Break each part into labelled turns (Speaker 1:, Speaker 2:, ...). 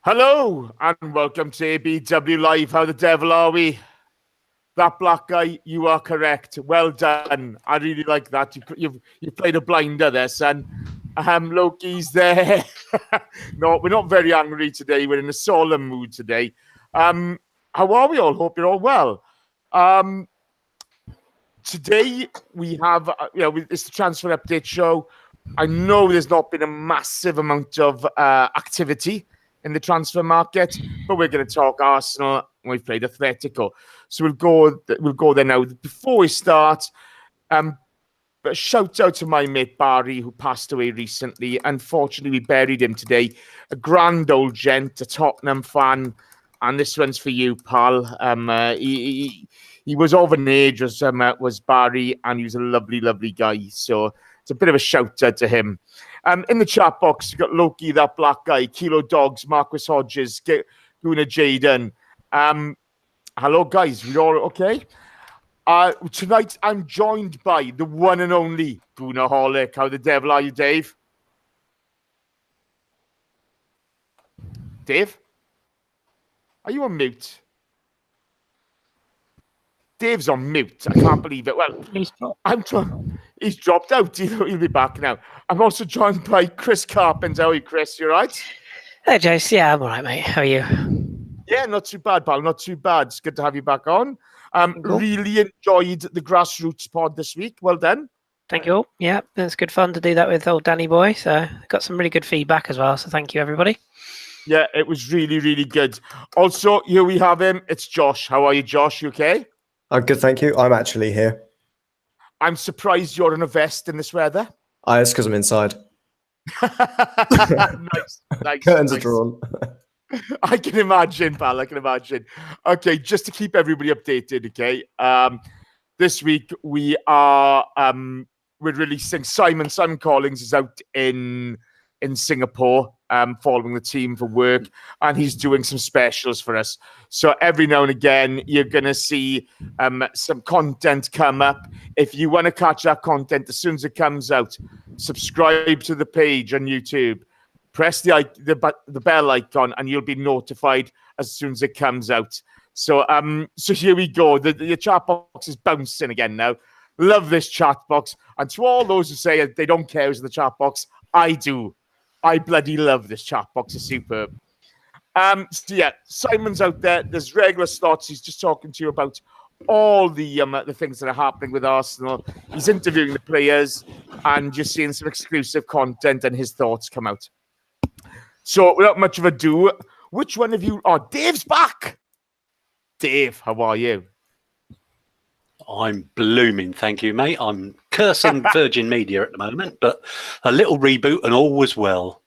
Speaker 1: Hello and welcome to ABW Live. How the devil are we? That black guy, you are correct. Well done. I really like that. You played a blinder there, son. Loki's there. No, we're not very angry today. We're in a solemn mood today. How are we all? Hope you're all well. Today we have, it's the transfer update show. I know there's not been a massive amount of activity in the transfer market, but we're going to talk Arsenal. We've played Atletico, so we'll go there now. Before we start, a shout out to my mate Barry, who passed away recently. Unfortunately, we buried him today. A grand old gent, a Tottenham fan, and this one's for you, pal. He was of an age was Barry, and he was a lovely, lovely guy. So it's a bit of a shout out to him. In the chat box, you've got Loki, that black guy, Kilo Dogs, Marcus Hodges, Guna Jaden. Hello, guys. We all okay? Tonight, I'm joined by the one and only Gunaholic. How the devil are you, Dave? Dave? Are you on mute? Dave's on mute. I can't believe it. Well, he's dropped out. He'll be back now. I'm also joined by Chris Carpenter. How are you, Chris? You all right?
Speaker 2: Hey, Jace. Yeah, I'm all right, mate. How are you?
Speaker 1: Yeah, not too bad, pal. Not too bad. It's good to have you back on. Cool. Really enjoyed the Grassroots pod this week. Well done.
Speaker 2: Thank you all. Yeah, it's good fun to do that with old Danny boy. So got some really good feedback as well. So thank you, everybody.
Speaker 1: Yeah, it was really, really good. Also, here we have him. It's Josh. How are you, Josh? You okay?
Speaker 3: I'm good, thank you. I'm actually here.
Speaker 1: I'm surprised you're in a vest in this weather.
Speaker 3: It's because I'm inside.
Speaker 1: Nice.
Speaker 3: Curtains are drawn.
Speaker 1: I can imagine, pal. I can imagine. Okay, just to keep everybody updated, okay? This week we're releasing Simon. Simon Collins is out in Singapore, following the team for work, and he's doing some specials for us. So every now and again, you're going to see some content come up. If you want to catch that content as soon as it comes out, subscribe to the page on YouTube. Press the bell icon, and you'll be notified as soon as it comes out. So here we go. The chat box is bouncing again now. Love this chat box. And to all those who say they don't care who's in the chat box, I do. I bloody love this chat box. It's superb. So yeah, Simon's out there. There's regular slots. He's just talking to you about all the things that are happening with Arsenal. He's interviewing the players, and you're seeing some exclusive content and his thoughts come out. So without much of ado, which one of you... Oh, Dave's back! Dave, how are you?
Speaker 4: I'm blooming, thank you, mate. I'm cursing Virgin Media at the moment, but a little reboot and all was well.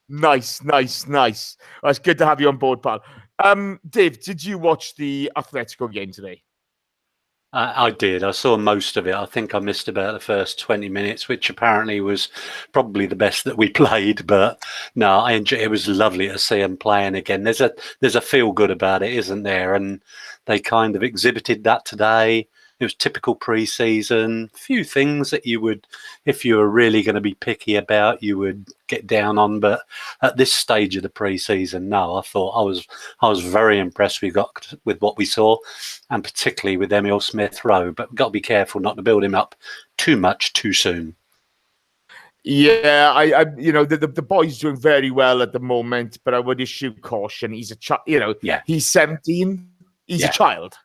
Speaker 1: Nice. Well, it's good to have you on board, pal. Dave, did you watch the Atletico game today?
Speaker 4: I did. I saw most of it. I think I missed about the first 20 minutes, which apparently was probably the best that we played. But no, I enjoyed. It was lovely to see them playing again. There's a feel good about it, isn't there? And they kind of exhibited that today. It was typical pre-season. Few things that you would, if you were really going to be picky about, you would get down on. But at this stage of the pre-season, no, I thought I was very impressed with what we saw, and particularly with Emile Smith-Rowe. But we've got to be careful not to build him up too much too soon.
Speaker 1: Yeah, I the boy's doing very well at the moment, but I would issue caution. He's a child. He's 17. He's a child.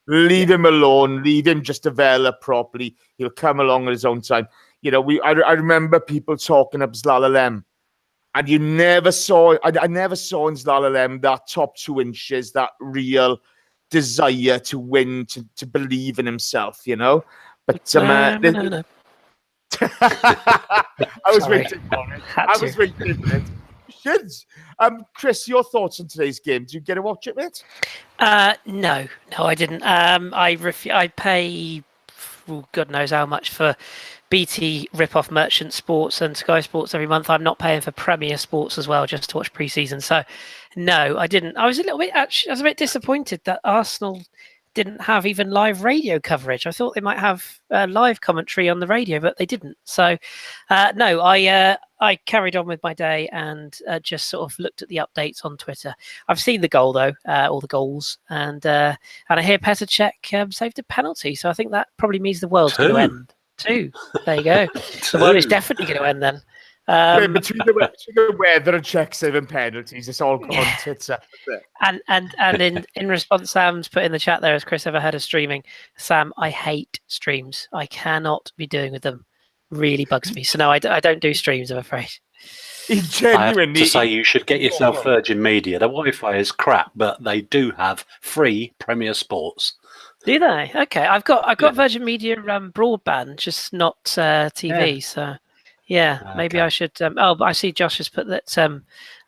Speaker 1: Leave him alone. Leave him just develop properly. He'll come along at his own time. I remember people talking up Zlalalem, and you never saw. I never saw in Zlalalem that top 2 inches, that real desire to win, to believe in himself. But
Speaker 2: No.
Speaker 1: I was waiting for it. Kids. Chris, your thoughts on today's game? Did you get to watch it, mate?
Speaker 2: No, I didn't. I pay God knows how much for BT rip-off Merchant Sports and Sky Sports every month. I'm not paying for Premier Sports as well just to watch pre-season. So, no, I didn't. I was a bit disappointed that Arsenal didn't have even live radio coverage. I thought they might have live commentary on the radio, but they didn't. So, no, I carried on with my day and just sort of looked at the updates on Twitter. I've seen the goal though, all the goals, and I hear Petr Cech saved a penalty. So I think that probably means the world's going to end. 2. There you go. The world is definitely going to end then.
Speaker 1: Between the weather and Czech saving penalties, it's all gone tits up.
Speaker 2: And in response, Sam's put in the chat there, has Chris ever heard of streaming? Sam, I hate streams. I cannot be doing with them. Really bugs me. So no, I don't do streams, I'm afraid.
Speaker 4: I have to say, you should get yourself Virgin Media. The Wi-Fi is crap, but they do have free Premier Sports.
Speaker 2: Do they? Okay, I've got Virgin Media broadband, just not TV. So yeah, maybe I should. I see Josh has put that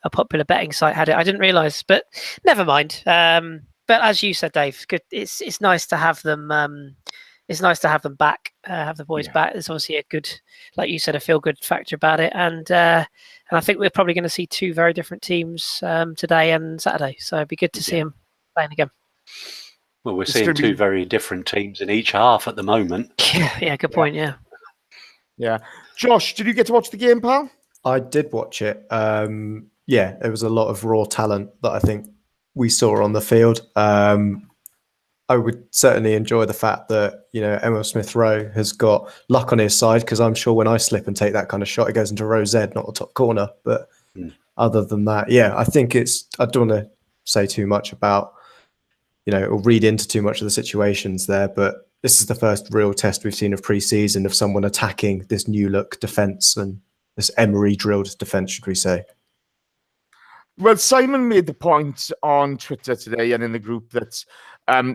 Speaker 2: a popular betting site had it. I didn't realise, but never mind. But as you said, Dave, good. It's nice to have them. It's nice to have them back. Have the boys back. There's obviously a good, like you said, a feel good factor about it, and I think we're probably going to see 2 very different teams today and Saturday. So it'd be good to see them playing again.
Speaker 4: Well, we're seeing 2 very different teams in each half at the moment.
Speaker 2: Yeah, good point. Yeah.
Speaker 1: Josh, did you get to watch the game, pal?
Speaker 3: I did watch it. There was a lot of raw talent that I think we saw on the field. I would certainly enjoy the fact that, Emil Smith-Rowe has got luck on his side, because I'm sure when I slip and take that kind of shot, it goes into row Z, not the top corner. But other than that, I think I don't want to say too much about, or read into too much of the situations there, but this is the first real test we've seen of pre-season of someone attacking this new look defence and this Emery drilled defence, should we say.
Speaker 1: Well, Simon made the point on Twitter today and in the group that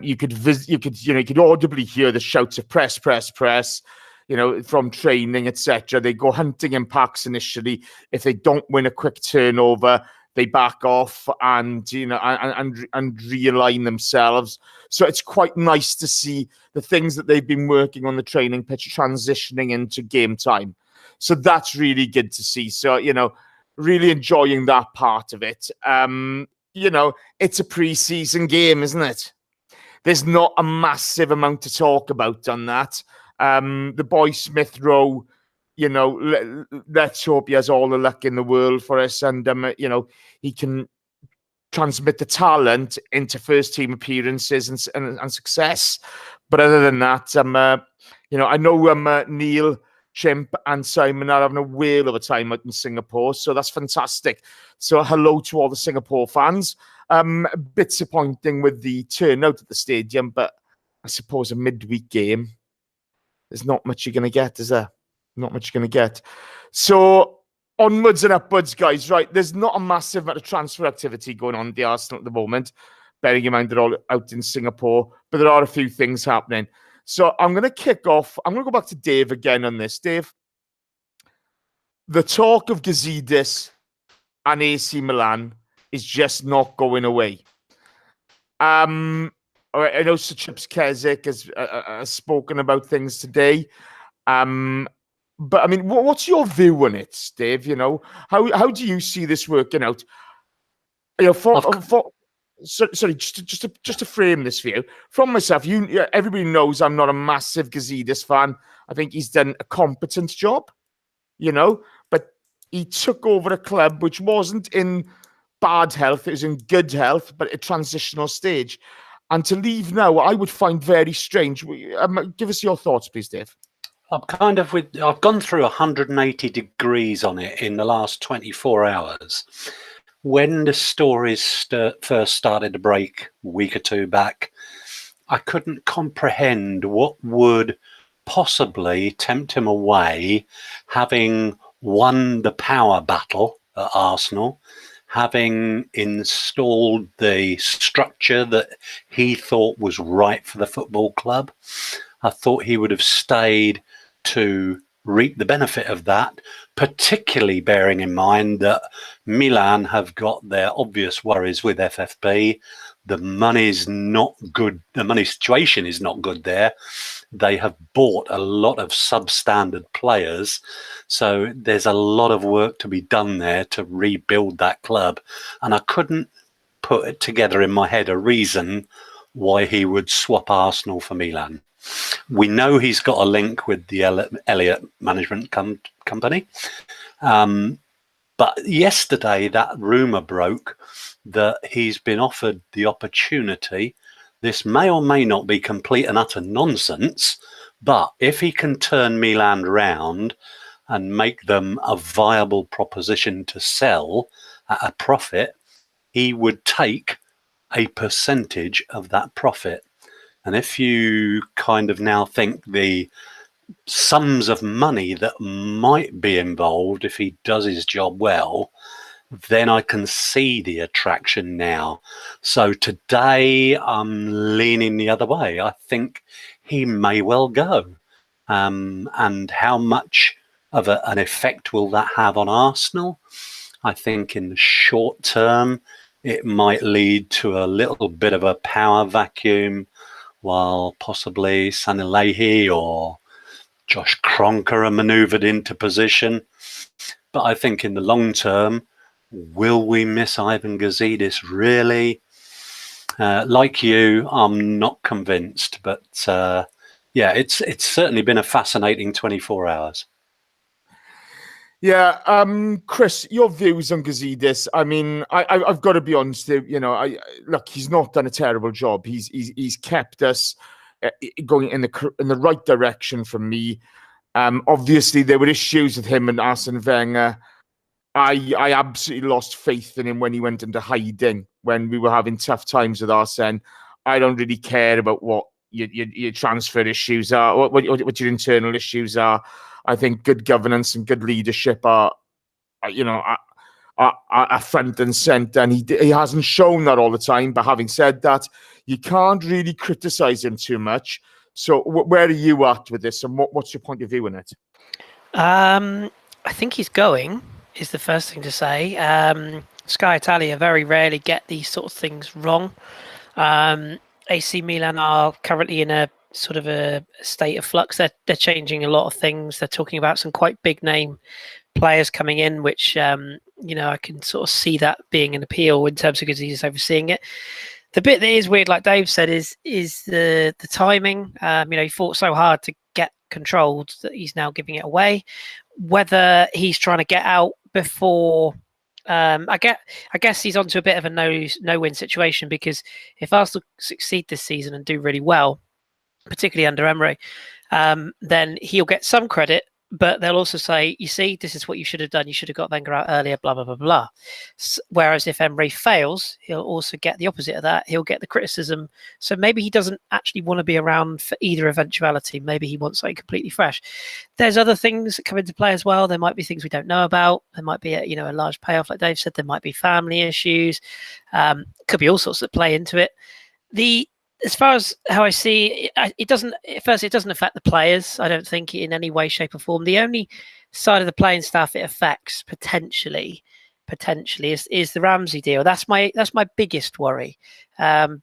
Speaker 1: you could audibly hear the shouts of press, from training, etc. They go hunting in packs initially. If they don't win a quick turnover, they back off and realign themselves. So it's quite nice to see the things that they've been working on the training pitch transitioning into game time. So that's really good to see. So, really enjoying that part of it. It's a pre-season game, isn't it? There's not a massive amount to talk about on that. The boy Smith-Rowe, let's hope he has all the luck in the world for us, and he can transmit the talent into first team appearances and success. But other than that, I know Neil, Chimp, and Simon are having a whale of a time out in Singapore, so that's fantastic. So hello to all the Singapore fans. A bit disappointing with the turnout at the stadium, but I suppose a midweek game, there's not much you're going to get, is there? Not much you're going to get. So onwards and upwards, guys. Right, there's not a massive amount of transfer activity going on at the Arsenal at the moment, bearing in mind they're all out in Singapore, but there are a few things happening. So I'm going to kick off. I'm going to go back to Dave again on this. Dave, the talk of Gazidis and AC Milan is just not going away. I know Sir Chips Keswick has spoken about things today. But I mean, what's your view on it, Dave? How do you see this working out? Sorry, just to frame this for you, from myself, everybody knows I'm not a massive Gazidis fan. I think he's done a competent job, but he took over a club which wasn't in bad health, it was in good health, but a transitional stage. And to leave now, I would find very strange. Give us your thoughts, please, Dave.
Speaker 4: I've gone through 180 degrees on it in the last 24 hours. When the stories first started to break a week or 2 back, I couldn't comprehend what would possibly tempt him away, having won the power battle at Arsenal, having installed the structure that he thought was right for the football club. I thought he would have stayed to reap the benefit of that, particularly bearing in mind that Milan have got their obvious worries with FFP. The money's not good. The money situation is not good there. They have bought a lot of substandard players. So there's a lot of work to be done there to rebuild that club. And I couldn't put it together in my head a reason why he would swap Arsenal for Milan. We know he's got a link with the Elliott management company. But yesterday, that rumour broke that he's been offered the opportunity. This may or may not be complete and utter nonsense, but if he can turn Milan round and make them a viable proposition to sell at a profit, he would take a percentage of that profit. And if you kind of now think the sums of money that might be involved if he does his job well, then I can see the attraction now. So today I'm leaning the other way. I think he may well go. And how much of an effect will that have on Arsenal? I think in the short term, it might lead to a little bit of a power vacuum while possibly Sanilehii or Josh Kroenke are manoeuvred into position. But I think in the long term, will we miss Ivan Gazidis? Really? Like you, I'm not convinced. But yeah, it's certainly been a fascinating 24 hours.
Speaker 1: Yeah, Chris, your views on Gazidis. I mean, I've got to be honest. Look, he's not done a terrible job. He's kept us going in the right direction for me. Obviously, there were issues with him and Arsene Wenger. I absolutely lost faith in him when he went into hiding when we were having tough times with Arsene. I don't really care about what your transfer issues are, what your internal issues are. I think good governance and good leadership are front and centre, and he hasn't shown that all the time. But having said that, you can't really criticise him too much. So where are you at with this, and what's your point of view on it?
Speaker 2: I think he's going, is the first thing to say. Sky Italia very rarely get these sort of things wrong. AC Milan are currently in a sort of a state of flux. They're changing a lot of things. They're talking about some quite big name players coming in, which I can sort of see that being an appeal in terms of because he's overseeing it. The bit that is weird, like Dave said, is the timing. He fought so hard to get controlled that he's now giving it away. Whether he's trying to get out before, I guess he's onto a bit of a no-win situation, because if Arsenal succeed this season and do really well, particularly under Emery, then he'll get some credit, but they'll also say, you see, this is what you should have done. You should have got Wenger out earlier, blah, blah, blah, blah. Whereas if Emery fails, he'll also get the opposite of that. He'll get the criticism. So maybe he doesn't actually want to be around for either eventuality. Maybe he wants something completely fresh. There's other things that come into play as well. There might be things we don't know about. There might be a large payoff, like Dave said. There might be family issues. Could be all sorts that play into it. As far as how I see it doesn't affect the players, I don't think, in any way, shape or form. The only side of the playing staff it affects potentially is the Ramsey deal. That's my biggest worry,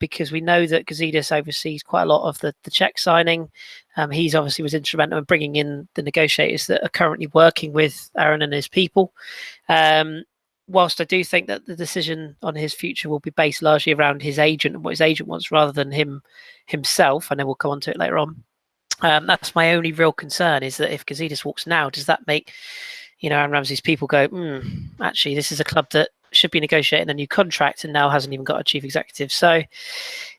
Speaker 2: because we know that Gazidis oversees quite a lot of the check signing. He's obviously was instrumental in bringing in the negotiators that are currently working with Aaron and his people. Whilst I do think that the decision on his future will be based largely around his agent and what his agent wants rather than himself, and then we'll come on to it later on. That's my only real concern, is that if Gazidis walks now, does that make Aaron Ramsey's people go, actually, this is a club that should be negotiating a new contract and now hasn't even got a chief executive? So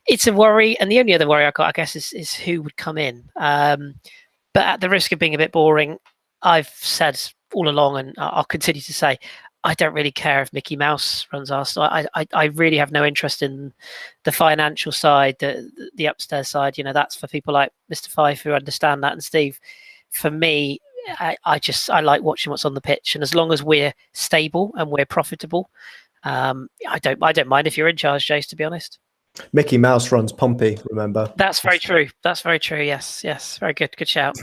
Speaker 2: it's a worry. And the only other worry I got, I guess, is who would come in. But at the risk of being a bit boring, I've said all along, and I'll continue to say, I don't really care if Mickey Mouse runs Arsenal. I really have no interest in the financial side, the upstairs side. That's for people like Mr. Fife who understand that, and Steve. For me, I like watching what's on the pitch, and as long as we're stable and we're profitable, I don't mind if you're in charge, Jace. To be honest,
Speaker 3: Mickey Mouse runs Pompey. Remember?
Speaker 2: That's very true. That's very true. Yes. Very good. Good shout.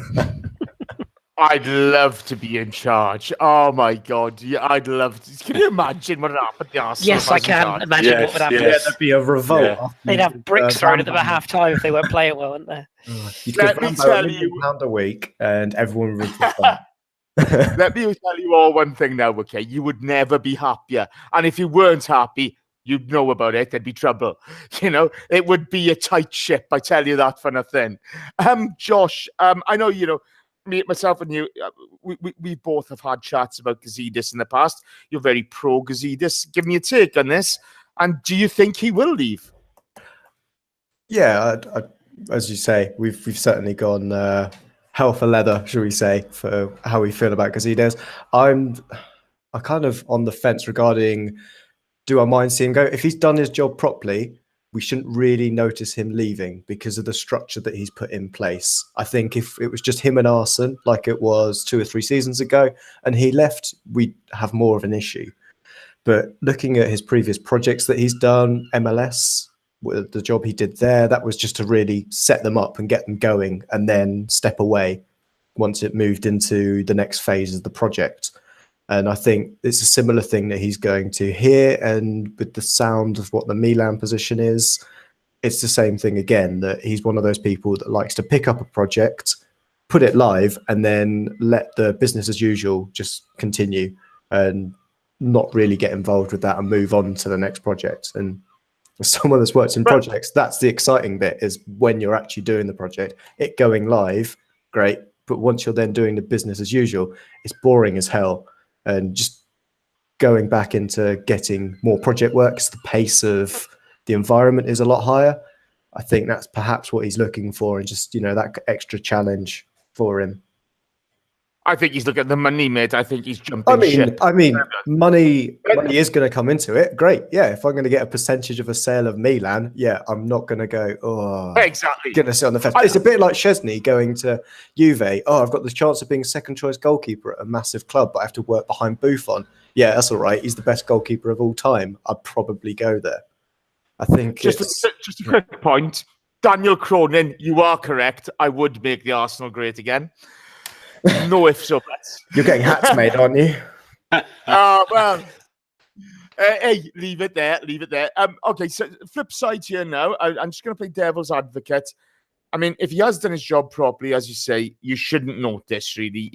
Speaker 1: I'd love to be in charge. Oh my God! Yeah, I'd love to. Can you imagine what happened to Arsenal?
Speaker 2: Yes, I can imagine what would happen.
Speaker 3: Yeah, there'd be a revolt.
Speaker 1: Yeah.
Speaker 2: They'd have bricks thrown at them at half time if they weren't playing well, wouldn't they?
Speaker 3: You'd give £1 a week, and everyone would.
Speaker 1: Let me tell you all one thing now, okay? You would never be happier, and if you weren't happy, you'd know about it. There'd be trouble. It would be a tight ship. I tell you that for nothing. Josh, I know, myself and you, we both have had chats about Gazidis in the past. You're very pro Gazidis. Give me a take on this. And do you think he will leave?
Speaker 3: Yeah, as you say, we've certainly gone hell for leather, shall we say, for how we feel about Gazidis. I'm kind of on the fence regarding, do I mind seeing him go? If he's done his job properly, we shouldn't really notice him leaving because of the structure that he's put in place. I think if it was just him and Arsene, like it was 2 or 3 seasons ago, and he left, we'd have more of an issue. But looking at his previous projects that he's done, MLS, the job he did there, that was just to really set them up and get them going and then step away once it moved into the next phase of the project. And I think it's a similar thing that he's going to here. And with the sound of what the Milan position is, it's the same thing again, that he's one of those people that likes to pick up a project, put it live, and then let the business as usual just continue and not really get involved with that and move on to the next project. And as someone that's worked in projects, that's the exciting bit, is when you're actually doing the project, it going live, great. But once you're then doing the business as usual, it's boring as hell. And just going back into getting more project works, the pace of the environment is a lot higher. I think that's perhaps what he's looking for, and just, that extra challenge for him.
Speaker 1: I think he's looking at the money, mate. I think he's jumping ship.
Speaker 3: Money is going to come into it. Great. Yeah. If I'm going to get a percentage of a sale of Milan, yeah, I'm not going to go,
Speaker 1: exactly,
Speaker 3: going to sit on the fence. It's a bit like Szczesny going to Juve. Oh, I've got the chance of being second choice goalkeeper at a massive club, but I have to work behind Buffon. Yeah, that's all right. He's the best goalkeeper of all time. I'd probably go there. I think
Speaker 1: just a quick point. Daniel Cronin, you are correct. I would make the Arsenal great again. No ifs or buts.
Speaker 3: You're getting hats made, aren't you?
Speaker 1: Well, hey, leave it there. Okay, so flip side here now. I'm just going to play devil's advocate. I mean, if he has done his job properly, as you say, you shouldn't notice, really.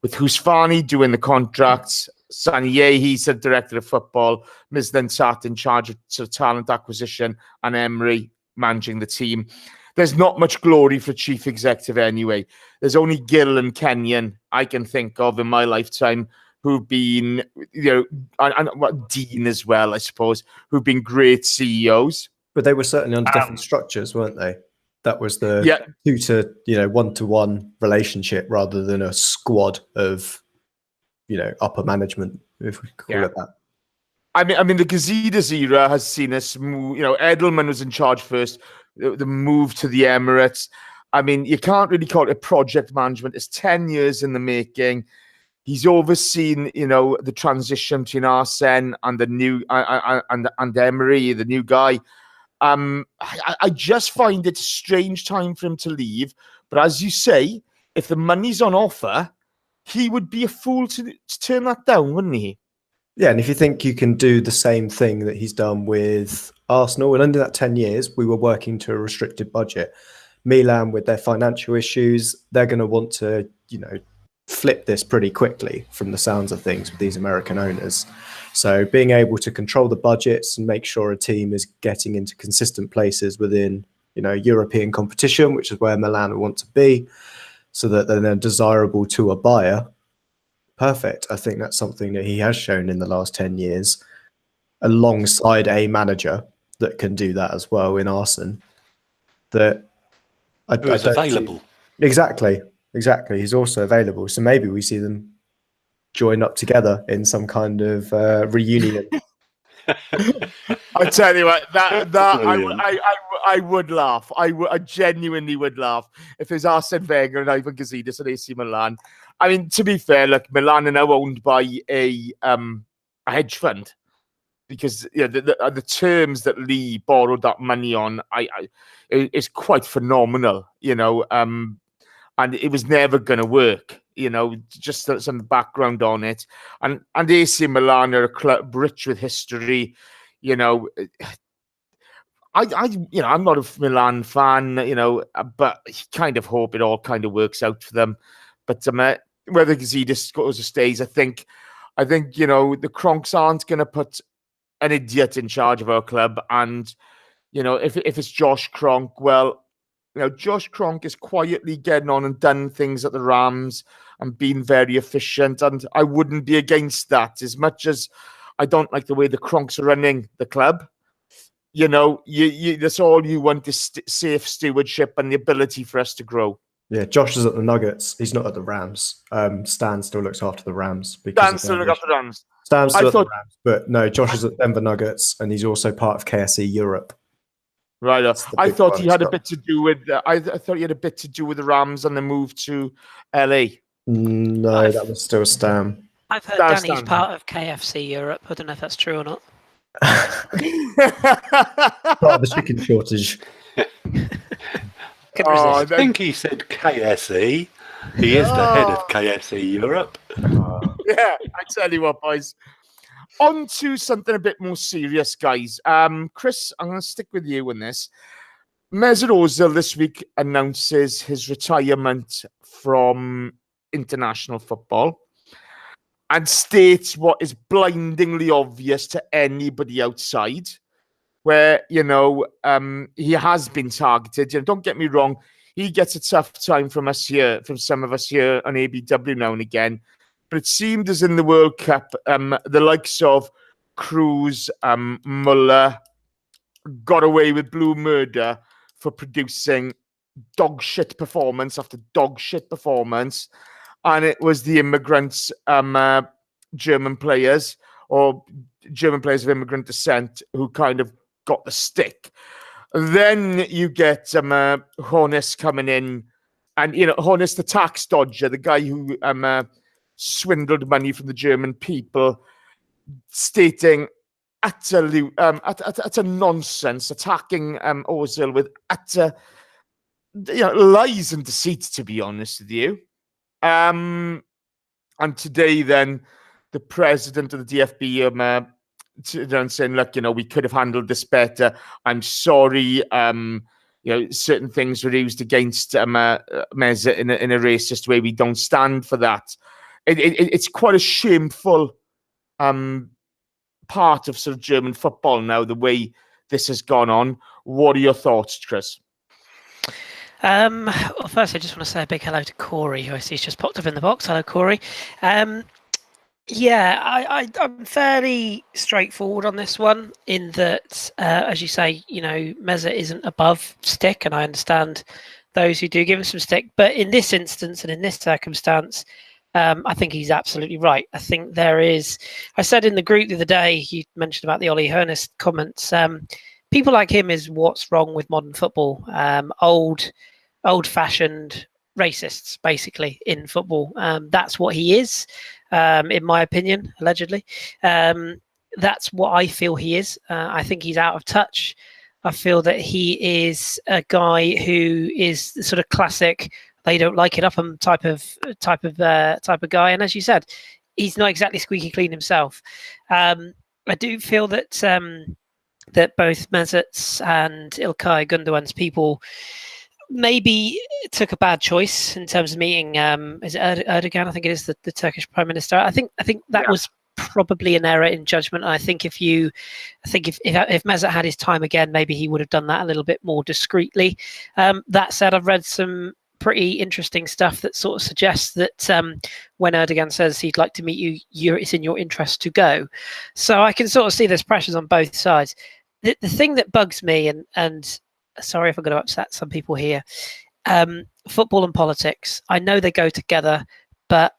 Speaker 1: With Husfani doing the contracts, Sanier, he's the director of football, Maitland-Niles in charge of sort of talent acquisition, and Emery managing the team. There's not much glory for chief executive anyway. There's only Gill and Kenyon I can think of in my lifetime who've been, and Dean as well, I suppose, who've been great CEOs.
Speaker 3: But they were certainly under different structures, weren't they? That was the 2 to 1-to-1 relationship rather than a squad of, upper management, if we call it that.
Speaker 1: I mean, the Gazidis era has seen us move. Edelman was in charge first. The move to the Emirates. I mean, you can't really call it project management. It's 10 years in the making. He's overseen, the transition between Arsene and the new and Emery, the new guy. I just find it a strange time for him to leave. But as you say, if the money's on offer, he would be a fool to turn that down, wouldn't he?
Speaker 3: Yeah, and if you think you can do the same thing that he's done with Arsenal, and under that 10 years, we were working to a restricted budget. Milan, with their financial issues, they're going to want to, flip this pretty quickly from the sounds of things with these American owners. So being able to control the budgets and make sure a team is getting into consistent places within, European competition, which is where Milan want to be, so that they're then desirable to a buyer. Perfect. I think that's something that he has shown in the last 10 years, alongside a manager that can do that as well in Arsene. That
Speaker 4: is available.
Speaker 3: Exactly. He's also available. So maybe we see them join up together in some kind of reunion.
Speaker 1: I tell you what, I would laugh. I genuinely would laugh if there's Arsene Wenger and Ivan Gazidis at AC Milan. I mean, to be fair, look, Milan are now owned by a hedge fund, because the terms that Lee borrowed that money on, is quite phenomenal, and it was never going to work. Just some background on it, and AC Milan are a club rich with history. I'm not a Milan fan, but I kind of hope it all kind of works out for them. But whether Gazidis goes or stays, I think the Cronks aren't going to put an idiot in charge of our club. And, if it's Josh Cronk, well, Josh Cronk is quietly getting on and done things at the Rams and being very efficient. And I wouldn't be against that, as much as I don't like the way the Cronks are running the club. That's all you want is safe stewardship and the ability for us to grow.
Speaker 3: Yeah, Josh is at the Nuggets. He's not at the Rams. Stan still looks after the Rams.
Speaker 1: Stan still looks after the Rams.
Speaker 3: Stan's still at the Rams, but no, Josh is at Denver Nuggets, and he's also part of KSE Europe.
Speaker 1: Right. I thought he had a bit to do with. I thought he had a bit to do with the Rams and the move to LA.
Speaker 3: No, that was still Stan.
Speaker 2: I've heard Danny's part of KFC Europe. I don't know if that's true or not.
Speaker 3: Part of the chicken shortage.
Speaker 4: I think he said KSE. He is the head of KSE Europe.
Speaker 1: Yeah, I tell you what, boys. On to something a bit more serious, guys. Chris, I'm going to stick with you in this. Mesut Ozil this week announces his retirement from international football and states what is blindingly obvious to anybody outside, where, he has been targeted. Don't get me wrong, he gets a tough time from some of us here on ABW now and again. But it seemed as in the World Cup, the likes of Cruz, Muller got away with blue murder for producing dog shit performance after dog shit performance. And it was the immigrants, German players or German players of immigrant descent who kind of got the stick. Then you get Hornis coming in, and Hornis, the tax dodger, the guy who swindled money from the German people, stating utter nonsense, attacking Ozil with utter lies and deceit, to be honest with you. And today, then, the president of the DFB saying, look, we could have handled this better. I'm sorry. Certain things were used against Mesut in a racist way. We don't stand for that. It's quite a shameful part of sort of German football now, the way this has gone on. What are your thoughts, Chris?
Speaker 2: Well, first, I just want to say a big hello to Corey, who I see has just popped up in the box. Hello, Corey. I'm fairly straightforward on this one in that, as you say, Mesut isn't above stick, and I understand those who do give him some stick. But in this instance and in this circumstance, I think he's absolutely right. I think there is, I said in the group the other day, you mentioned about the Ollie Hoeneß comments, people like him is what's wrong with modern football. Old-fashioned racists, basically, in football. That's what he is, in my opinion, allegedly. That's what I feel he is. I think he's out of touch. I feel that he is a guy who is the sort of classic they don't like it up type of guy. And as you said, he's not exactly squeaky clean himself. I do feel that that both Mesut's and İlkay Gündoğan's people maybe took a bad choice in terms of meeting is it Erdogan? I think it is the Turkish Prime Minister. I think that was probably an error in judgment. And I think if Mesut had his time again, maybe he would have done that a little bit more discreetly. That said, I've read some pretty interesting stuff that sort of suggests that when Erdogan says he'd like to meet you, it's in your interest to go. So I can sort of see there's pressures on both sides. The thing that bugs me, and sorry if I'm going to upset some people here, football and politics, I know they go together, but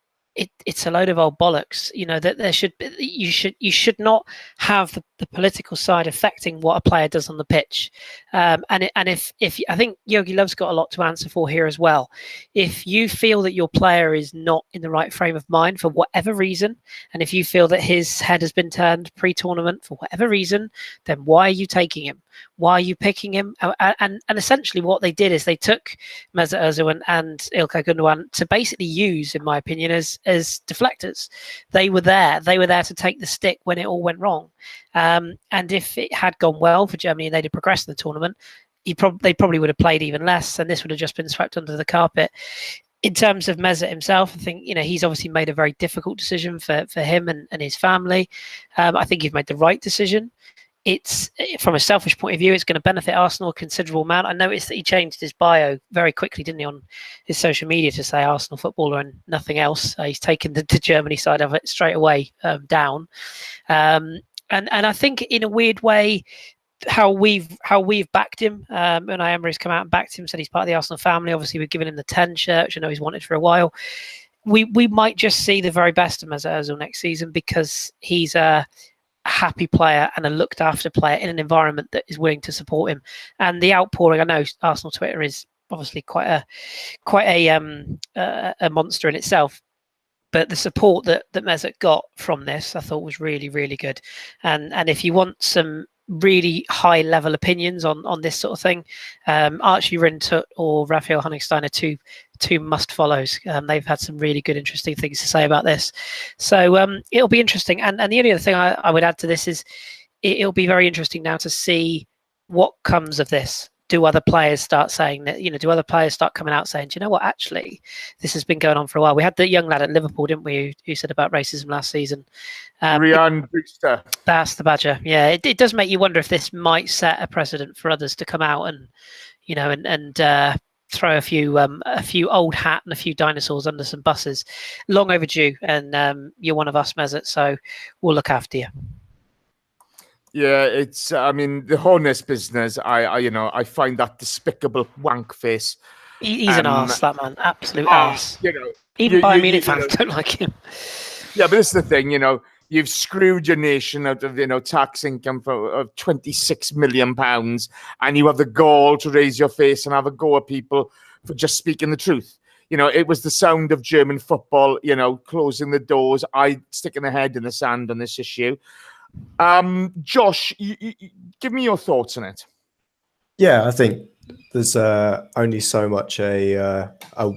Speaker 2: it's a load of old bollocks. That you should not have the political side affecting what a player does on the pitch. And if I think Yogi Love's got a lot to answer for here as well. If you feel that your player is not in the right frame of mind for whatever reason, and if you feel that his head has been turned pre-tournament for whatever reason, then why are you taking him? Why are you picking him? And essentially what they did is they took Mesut Ozil and İlkay Gündoğan to basically use, in my opinion, as deflectors. They were there to take the stick when it all went wrong. And if it had gone well for Germany and they'd have progressed in the tournament, they probably would have played even less, and this would have just been swept under the carpet. in terms of Mesut himself, I think, he's obviously made a very difficult decision for him and his family. I think he's made the right decision. It's, from a selfish point of view, it's going to benefit Arsenal a considerable amount. I noticed that he changed his bio very quickly, didn't he, on his social media to say Arsenal footballer and nothing else. He's taken the Germany side of it straight away down. And I think in a weird way, how we've backed him. When Emery's come out and backed him, said he's part of the Arsenal family. Obviously, we've given him the 10 shirt, which I know he's wanted for a while. We might just see the very best of Mesut Ozil next season, because he's a happy player and a looked after player in an environment that is willing to support him. And the outpouring, I know Arsenal Twitter is obviously quite a monster in itself, but the support that Mesut got from this, I thought, was really, really good. And if you want some really high level opinions on this sort of thing, Archie Rintut or Raphael Honigstein are two must follows. They've had some really good, interesting things to say about this. So it'll be interesting. And the only other thing I would add to this is it'll be very interesting now to see what comes of this. Do other players start saying that, do other players start coming out saying, do you know what, actually, this has been going on for a while? We had the young lad at Liverpool, didn't we, who said about racism last season.
Speaker 1: Ryan Brewster.
Speaker 2: That's the Badger. Yeah, it does make you wonder if this might set a precedent for others to come out and, and throw a few old hat and a few dinosaurs under some buses. Long overdue, and you're one of us, Mesut, so we'll look after you.
Speaker 1: Yeah, it's. I mean, the honest business. I find that despicable wank face.
Speaker 2: He's an arse, that man, absolute arse. Even Bayern Munich fans don't like him.
Speaker 1: Yeah, but this is the thing. You've screwed your nation out of tax income of £26 million, and you have the gall to raise your face and have a go at people for just speaking the truth. It was the sound of German football. Closing the doors, sticking their head in the sand on this issue. Josh, you give me your thoughts on it.
Speaker 3: Yeah, I think there's only so much a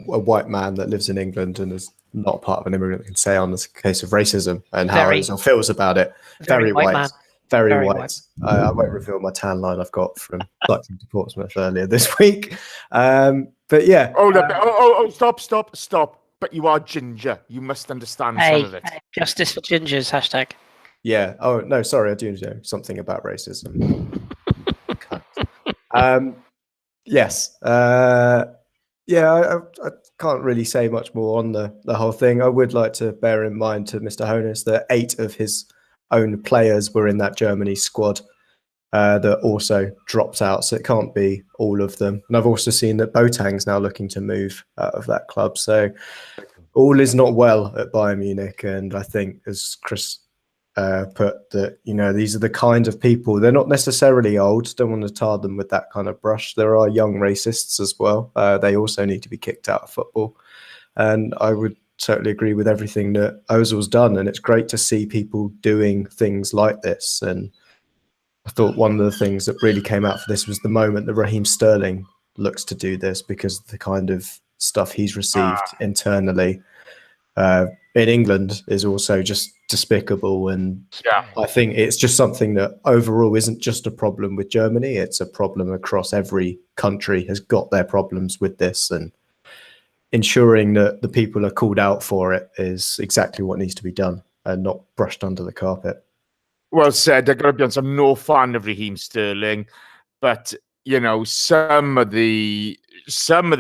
Speaker 3: white man that lives in England and is not part of an immigrant can say on this case of racism and how Ozil feels about it. Very white. Very white. I won't reveal my tan line I've got from cycling to Portsmouth earlier this week. But yeah. Stop.
Speaker 1: But you are ginger. You must understand some of it.
Speaker 2: Justice for gingers, hashtag.
Speaker 3: Yeah. Oh, no, sorry. I do know something about racism. Yes. Yeah, I can't really say much more on the whole thing. I would like to bear in mind to Mr. Honus that 8 of his own players were in that Germany squad that also dropped out. So it can't be all of them. And I've also seen that Boateng's now looking to move out of that club. So all is not well at Bayern Munich. And I think, as Chris put, that these are the kind of people, they're not necessarily old, don't want to tar them with that kind of brush. There are young racists as well. They also need to be kicked out of football, and I would totally agree with everything that Ozil's done, and it's great to see people doing things like this. And I thought one of the things that really came out for this was the moment that Raheem Sterling looks to do this, because of the kind of stuff he's received internally in England is also just despicable. And I think it's just something that overall isn't just a problem with Germany. It's a problem across every country has got their problems with this, and ensuring that the people are called out for it is exactly what needs to be done and not brushed under the carpet.
Speaker 1: Well said. I got to be honest, I'm no fan of Raheem Sterling, but some of the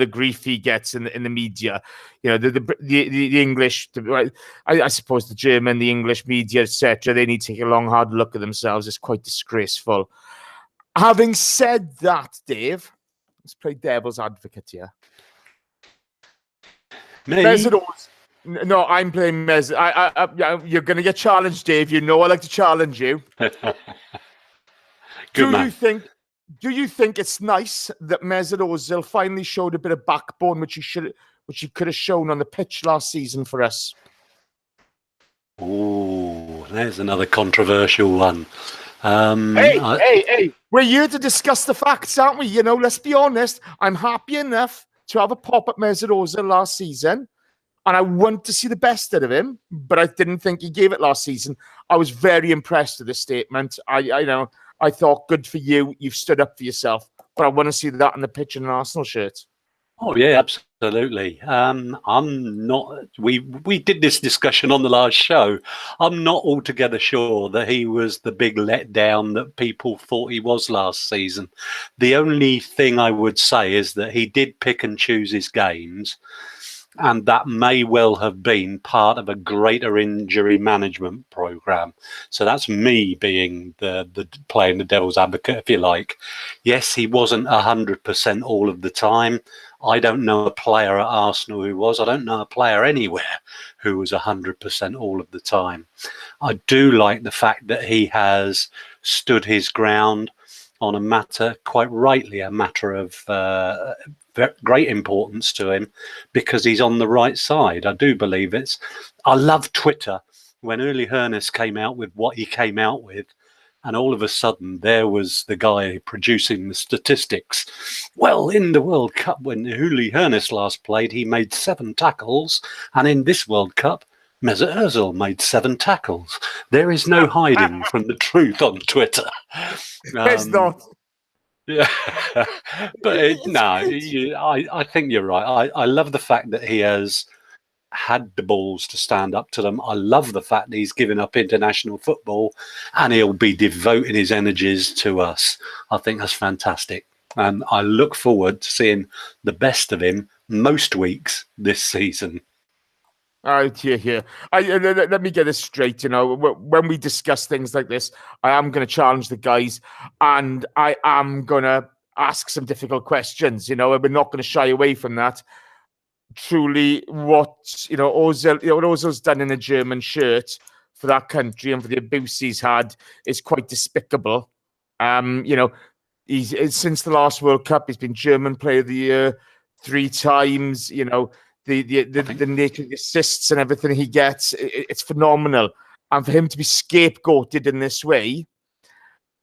Speaker 1: grief he gets in the media, the English, I suppose the German, the English media, etc., they need to take a long, hard look at themselves. It's quite disgraceful. Having said that, Dave, let's play devil's advocate here. No, I'm playing Mesut. You're going to get challenged, Dave. I like to challenge you. Do you think it's nice that Mesut Ozil finally showed a bit of backbone, which he could have shown on the pitch last season for us?
Speaker 4: Oh, there's another controversial one.
Speaker 1: Hey! We're here to discuss the facts, aren't we? Let's be honest. I'm happy enough to have a pop at Mesut Ozil last season, and I want to see the best out of him, but I didn't think he gave it last season. I was very impressed with this statement. I thought, good for you. You've stood up for yourself. But I want to see that on the pitch in an Arsenal shirt.
Speaker 4: Oh yeah, absolutely. I'm not. We did this discussion on the last show. I'm not altogether sure that he was the big letdown that people thought he was last season. The only thing I would say is that he did pick and choose his games, and that may well have been part of a greater injury management program. So that's me being the playing the devil's advocate, if you like. Yes, he wasn't 100% all of the time. I don't know a player at Arsenal who was. I don't know a player anywhere who was 100% all of the time. I do like the fact that he has stood his ground on a matter, quite rightly, a matter of great importance to him, because he's on the right side. I do believe it's. I love Twitter when Uli Hoeneß came out with what he came out with. And all of a sudden, there was the guy producing the statistics. Well, in the World Cup, when Uli Hoeneß last played, he made 7 tackles. And in this World Cup, Mesut Ozil made 7 tackles. There is no hiding from the truth on Twitter.
Speaker 1: It's not.
Speaker 4: Yeah, but I think you're right. I love the fact that he has had the balls to stand up to them. I love the fact that he's given up international football and he'll be devoting his energies to us. I think that's fantastic. And I look forward to seeing the best of him most weeks this season.
Speaker 1: Here. Let me get this straight. You know, when we discuss things like this, I am going to challenge the guys, and I am going to ask some difficult questions. You know, and we're not going to shy away from that. Truly, what Ozil's done in a German shirt for that country and for the abuse he's had is quite despicable. He's since the last World Cup, he's been German Player of the Year 3 times. You know, the nature of the assists and everything he gets, it's phenomenal. And for him to be scapegoated in this way,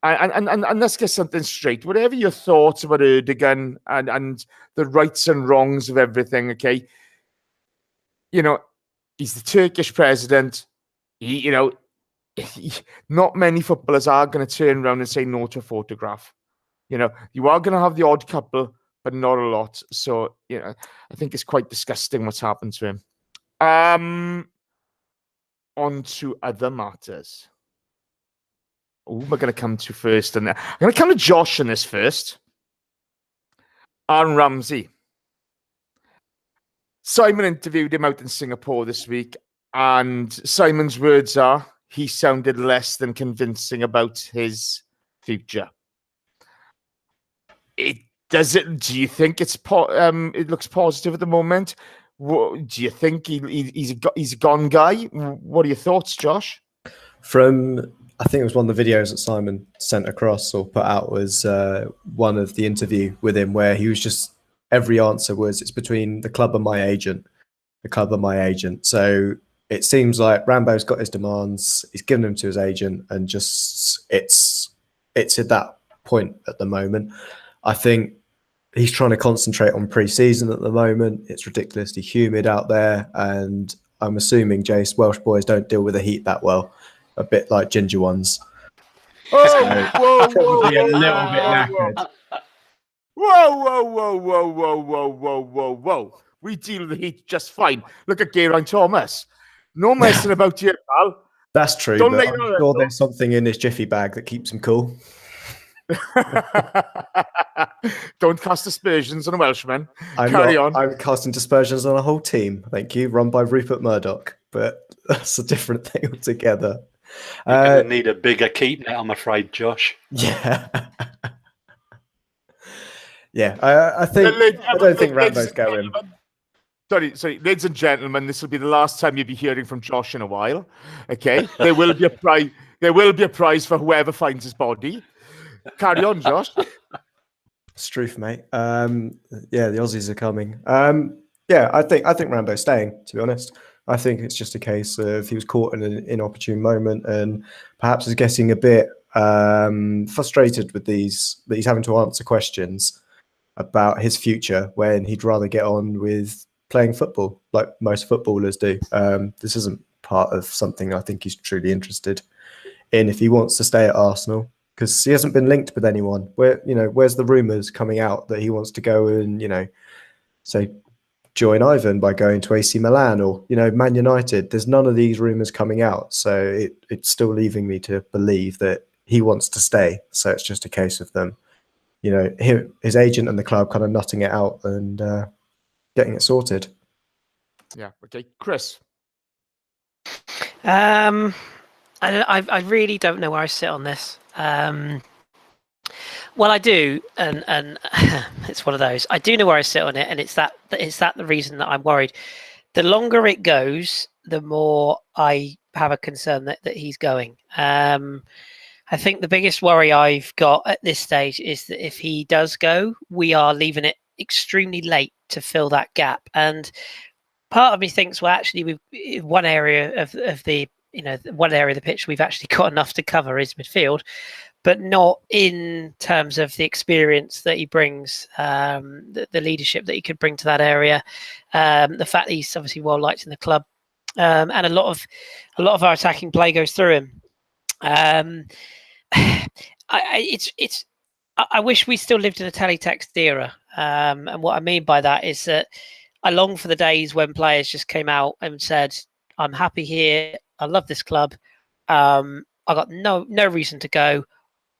Speaker 1: and let's get something straight. Whatever your thoughts about Erdogan and the rights and wrongs of everything, okay? You know, he's the Turkish president. Not many footballers are going to turn around and say no to a photograph. You know, you are going to have the odd couple, but not a lot. So, you know, I think it's quite disgusting what's happened to him. On to other matters. Who am I going to come to first? And I'm going to come to Josh on this first. Aaron Ramsey. Simon interviewed him out in Singapore this week, and Simon's words are he sounded less than convincing about his future. Do you think it looks positive at the moment? Do you think he's a gone guy? What are your thoughts, Josh?
Speaker 3: I think it was one of the videos that Simon sent across or put out was one of the interview with him where he was just, every answer was, it's between the club and my agent, the club and my agent. So it seems like Rambo's got his demands, he's given them to his agent, and just it's at that point at the moment. I think he's trying to concentrate on pre-season at the moment. It's ridiculously humid out there, and I'm assuming Welsh boys don't deal with the heat that well. A bit like ginger ones.
Speaker 1: Probably
Speaker 3: a little bit knackered.
Speaker 1: Whoa. We deal with the heat just fine. Look at Geraint Thomas. No messing about here, pal.
Speaker 3: That's true, but I'm sure there's something in his jiffy bag that keeps him cool.
Speaker 1: Don't cast aspersions on a Welshman. Carry on.
Speaker 3: I'm casting aspersions on a whole team, thank you, run by Rupert Murdoch, but that's a different thing altogether.
Speaker 4: You're going to need a bigger keep net, I'm afraid, Josh.
Speaker 3: Yeah. Yeah, I don't think Rambo's going.
Speaker 1: Sorry, ladies and gentlemen, this will be the last time you'll be hearing from Josh in a while. Okay, there will be a prize. There will be a prize for whoever finds his body. Carry on, Josh.
Speaker 3: Struth, mate. Yeah, the Aussies are coming. Yeah, I think Rambo's staying, to be honest. I think it's just a case of he was caught in an inopportune moment and perhaps is getting a bit frustrated with these, that he's having to answer questions about his future when he'd rather get on with playing football like most footballers do. This isn't part of something I think he's truly interested in if he wants to stay at Arsenal, because he hasn't been linked with anyone. Where's the rumours coming out that he wants to go and, say, join Ivan by going to AC Milan or, Man United. There's none of these rumours coming out. So it's still leaving me to believe that he wants to stay. So it's just a case of them, his agent and the club kind of nutting it out and getting it sorted.
Speaker 1: Yeah. Okay. Chris.
Speaker 2: I really don't know where I sit on this. Well, I do, and it's one of those. I do know where I sit on it, and it's that the reason that I'm worried. The longer it goes, the more I have a concern that he's going. I think the biggest worry I've got at this stage is that if he does go, we are leaving it extremely late to fill that gap. And part of me thinks, well, actually, one area of the one area of the pitch we've actually got enough to cover is midfield, but not in terms of the experience that he brings, the leadership that he could bring to that area, the fact that he's obviously well liked in the club, and a lot of our attacking play goes through him. I wish we still lived in a teletext era, and what I mean by that is that I long for the days when players just came out and said, "I'm happy here. I love this club. I got no reason to go.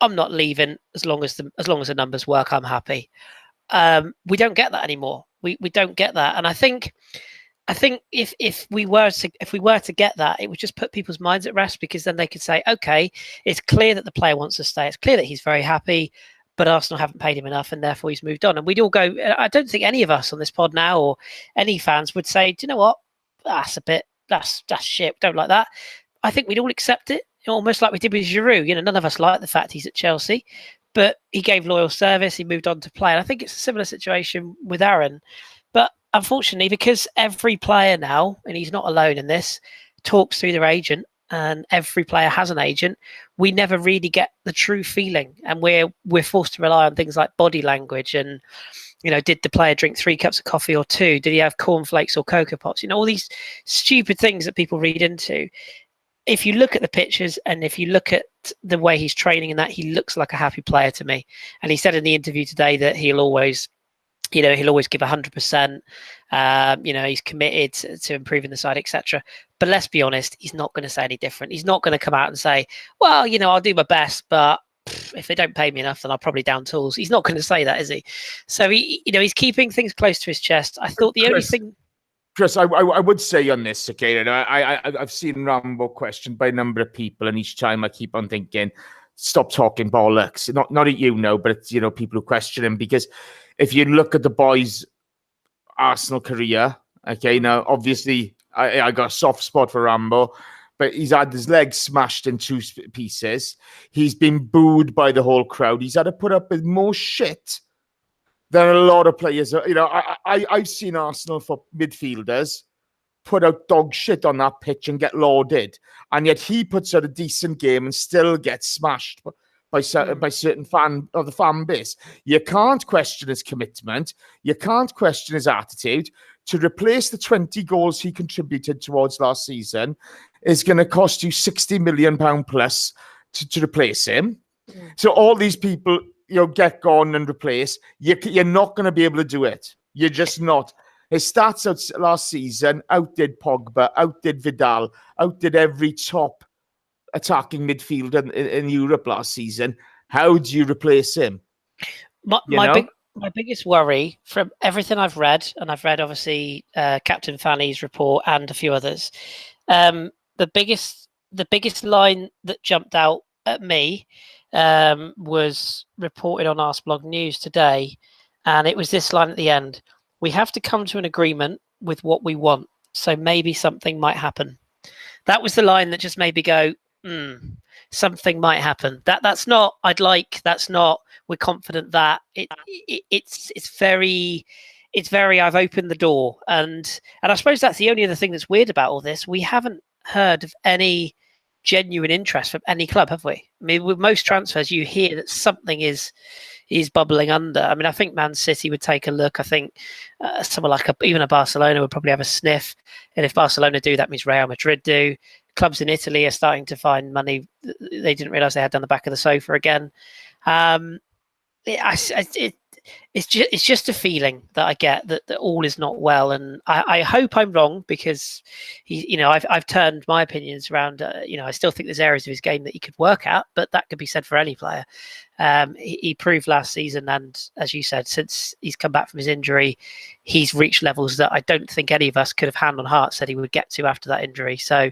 Speaker 2: I'm not leaving as long as the numbers work. I'm happy." We don't get that anymore. We don't get that, and I think if we were to get that, it would just put people's minds at rest, because then they could say, okay, it's clear that the player wants to stay. It's clear that he's very happy, but Arsenal haven't paid him enough, and therefore he's moved on. And we'd all go. I don't think any of us on this pod now, or any fans, would say, do you know what? That's shit. Don't like that. I think we'd all accept it, almost like we did with Giroud. None of us like the fact he's at Chelsea, but he gave loyal service. He moved on to play. And I think it's a similar situation with Aaron. But unfortunately, because every player now, and he's not alone in this, talks through their agent, and every player has an agent, we never really get the true feeling. And we're forced to rely on things like body language and, did the player drink 3 cups of coffee or 2? Did he have cornflakes or Cocoa Pops? All these stupid things that people read into. If you look at the pictures and if you look at the way he's training and that, he looks like a happy player to me. And he said in the interview today that he'll always give 100%. He's committed to improving the side, etc. But let's be honest, he's not going to say any different. He's not going to come out and say, well, I'll do my best, but if they don't pay me enough, then I'll probably down tools. He's not going to say that, is he? So he's keeping things close to his chest. I thought the only thing.
Speaker 1: Chris, I would say on this, okay, and I've seen Rambo questioned by a number of people, and each time I keep on thinking, stop talking bollocks. Not at but it's people who question him, because if you look at the boys' Arsenal career, okay, now obviously I got a soft spot for Rambo, but he's had his legs smashed in 2 pieces. He's been booed by the whole crowd. He's had to put up with more shit than a lot of players. I've seen Arsenal for midfielders put out dog shit on that pitch and get lauded, and yet he puts out a decent game and still gets smashed by certain fan base. You can't question his commitment. You can't question his attitude. To replace the 20 goals he contributed towards last season is going to cost you £60 million plus to replace him. So all these people, get gone and replace. You're not going to be able to do it. You're just not. His stats out last season outdid Pogba, outdid Vidal, outdid every top attacking midfielder in Europe last season. How do you replace him?
Speaker 2: My biggest worry from everything I've read, and I've read obviously Captain Fanny's report and a few others, the biggest line that jumped out at me was reported on Arsblog News today, and it was this line at the end: "We have to come to an agreement with what we want, so maybe something might happen." That was the line that just made me go, something might happen. That's not I'd like. That's not we're confident that it's very I've opened the door, and I suppose that's the only other thing that's weird about all this. We haven't heard of any genuine interest from any club, have we? I mean, with most transfers, you hear that something is bubbling under. I mean, I think Man City would take a look. I think someone like even a Barcelona would probably have a sniff. And if Barcelona do, that means Real Madrid do. Clubs in Italy are starting to find money they didn't realise they had down the back of the sofa again. it's just a feeling that I get that all is not well, and I hope I'm wrong, because I've turned my opinions around. I still think there's areas of his game that he could work at, but that could be said for any player. He proved last season, and as you said, since he's come back from his injury, he's reached levels that I don't think any of us could have hand on heart said he would get to after that injury. So,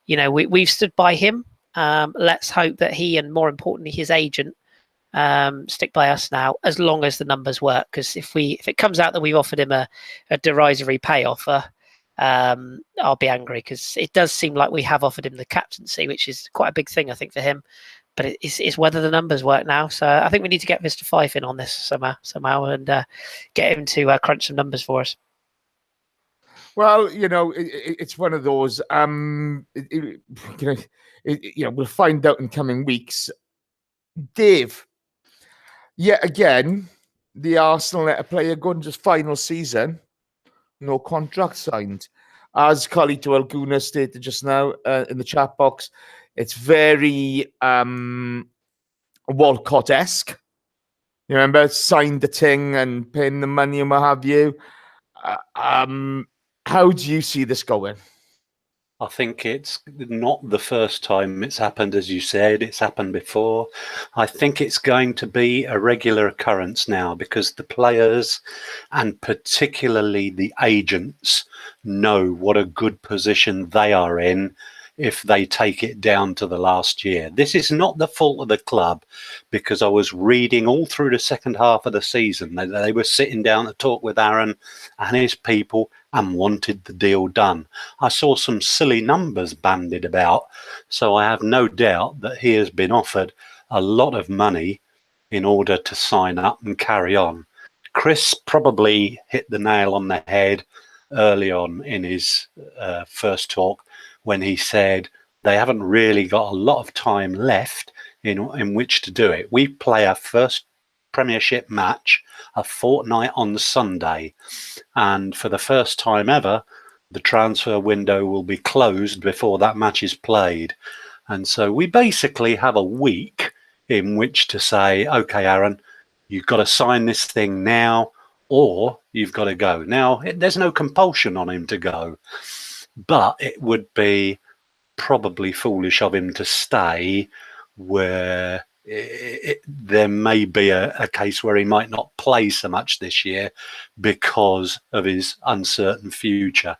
Speaker 2: we've stood by him. Let's hope that he, and more importantly, his agent, stick by us now, as long as the numbers work. Because if it comes out that we've offered him a derisory pay offer, I'll be angry, because it does seem like we have offered him the captaincy, which is quite a big thing, I think, for him. But it's whether the numbers work now. So I think we need to get Mr. Fife in on this somehow, and get him to crunch some numbers for us.
Speaker 1: Well, it's one of those. We'll find out in coming weeks. Dave, yet again, the Arsenal let a player go into his final season, no contract signed. As Carlito Alguna stated just now in the chat box, it's very Walcott-esque. You remember, signed the thing and paying the money and what have you. How do you see this going?
Speaker 4: I think it's not the first time it's happened, as you said. It's happened before. I think it's going to be a regular occurrence now, because the players, and particularly the agents, know what a good position they are in if they take it down to the last year. This is not the fault of the club, because I was reading all through the second half of the season. They were sitting down to talk with Aaron and his people and wanted the deal done. I saw some silly numbers bandied about, so I have no doubt that he has been offered a lot of money in order to sign up and carry on. Chris probably hit the nail on the head early on in his first talk, when he said they haven't really got a lot of time left in which to do it. We play our first Premiership match a fortnight on Sunday, and for the first time ever, the transfer window will be closed before that match is played. And so we basically have a week in which to say, okay, Aaron, you've got to sign this thing now, or you've got to go. Now, there's no compulsion on him to go, but it would be probably foolish of him to stay where there may be a case where he might not play so much this year because of his uncertain future.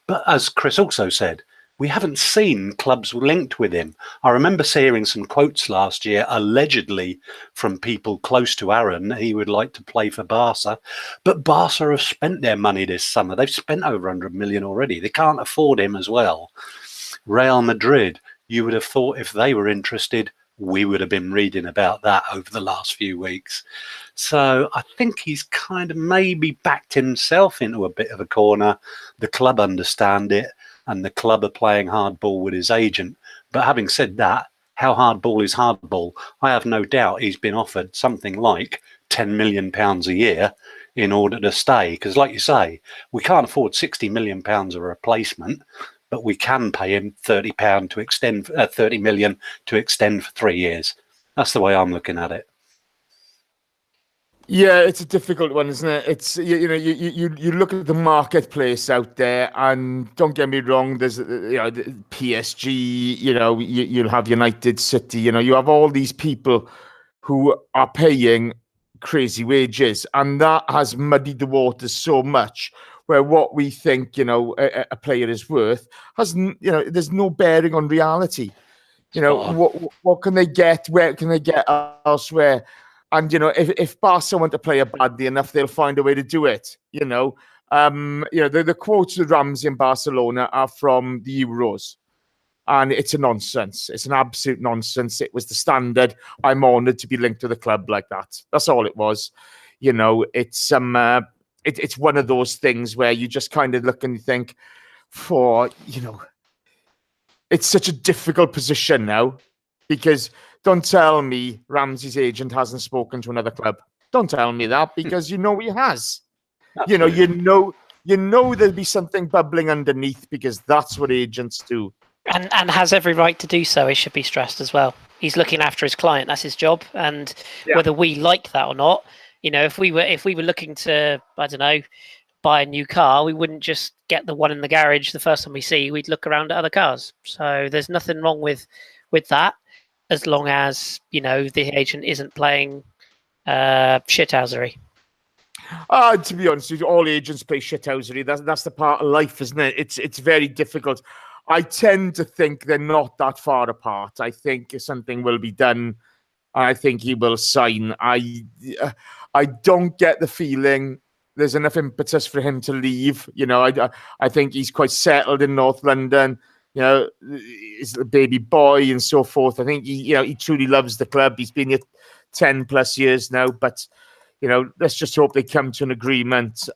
Speaker 4: But as Chris also said, we haven't seen clubs linked with him. I remember hearing some quotes last year, allegedly from people close to Aaron, he would like to play for Barca. But Barca have spent their money this summer. They've spent over 100 million already. They can't afford him as well. Real Madrid, you would have thought if they were interested, we would have been reading about that over the last few weeks. So I think he's kind of maybe backed himself into a bit of a corner. The club understand it, and the club are playing hardball with his agent. But having said that, how hardball is hardball? I have no doubt he's been offered something like £10 million a year in order to stay. Because like you say, we can't afford £60 million a replacement, but we can pay him £30 to extend, 30 million to extend for 3 years. That's the way I'm looking at it.
Speaker 1: Yeah, it's a difficult one, isn't it? It's you look at the marketplace out there, and don't get me wrong. There's PSG. You'll have United, City. You have all these people who are paying crazy wages, and that has muddied the waters so much. Where what we think a player is worth has there's no bearing on reality. What can they get? Where can they get elsewhere? And if Barca want to play a badly enough, they'll find a way to do it. The quotes of Ramsey in Barcelona are from the Euros, and it's a nonsense. It's an absolute nonsense. It was the standard. I'm honoured to be linked to the club like that. That's all it was. It's It's one of those things where you just kind of look and you think, it's such a difficult position now, because don't tell me Ramsey's agent hasn't spoken to another club. Don't tell me that, because he has.
Speaker 4: Absolutely.
Speaker 1: You know there'll be something bubbling underneath, because that's what agents do.
Speaker 2: And has every right to do so, it should be stressed as well. He's looking after his client, that's his job. And whether we like that or not, if we were looking to, I don't know, buy a new car, we wouldn't just get the one in the garage the first time we see. We'd look around at other cars. So there's nothing wrong with that, as long as the agent isn't playing shithousery.
Speaker 1: To be honest with you, all agents play shithousery. That's the part of life, isn't it? It's very difficult. I tend to think they're not that far apart. I think something will be done. I think he will sign. I don't get the feeling there's enough impetus for him to leave. I think he's quite settled in North London. He's a baby boy and so forth. I think he truly loves the club. He's been here 10 plus years now, but let's just hope they come to an agreement.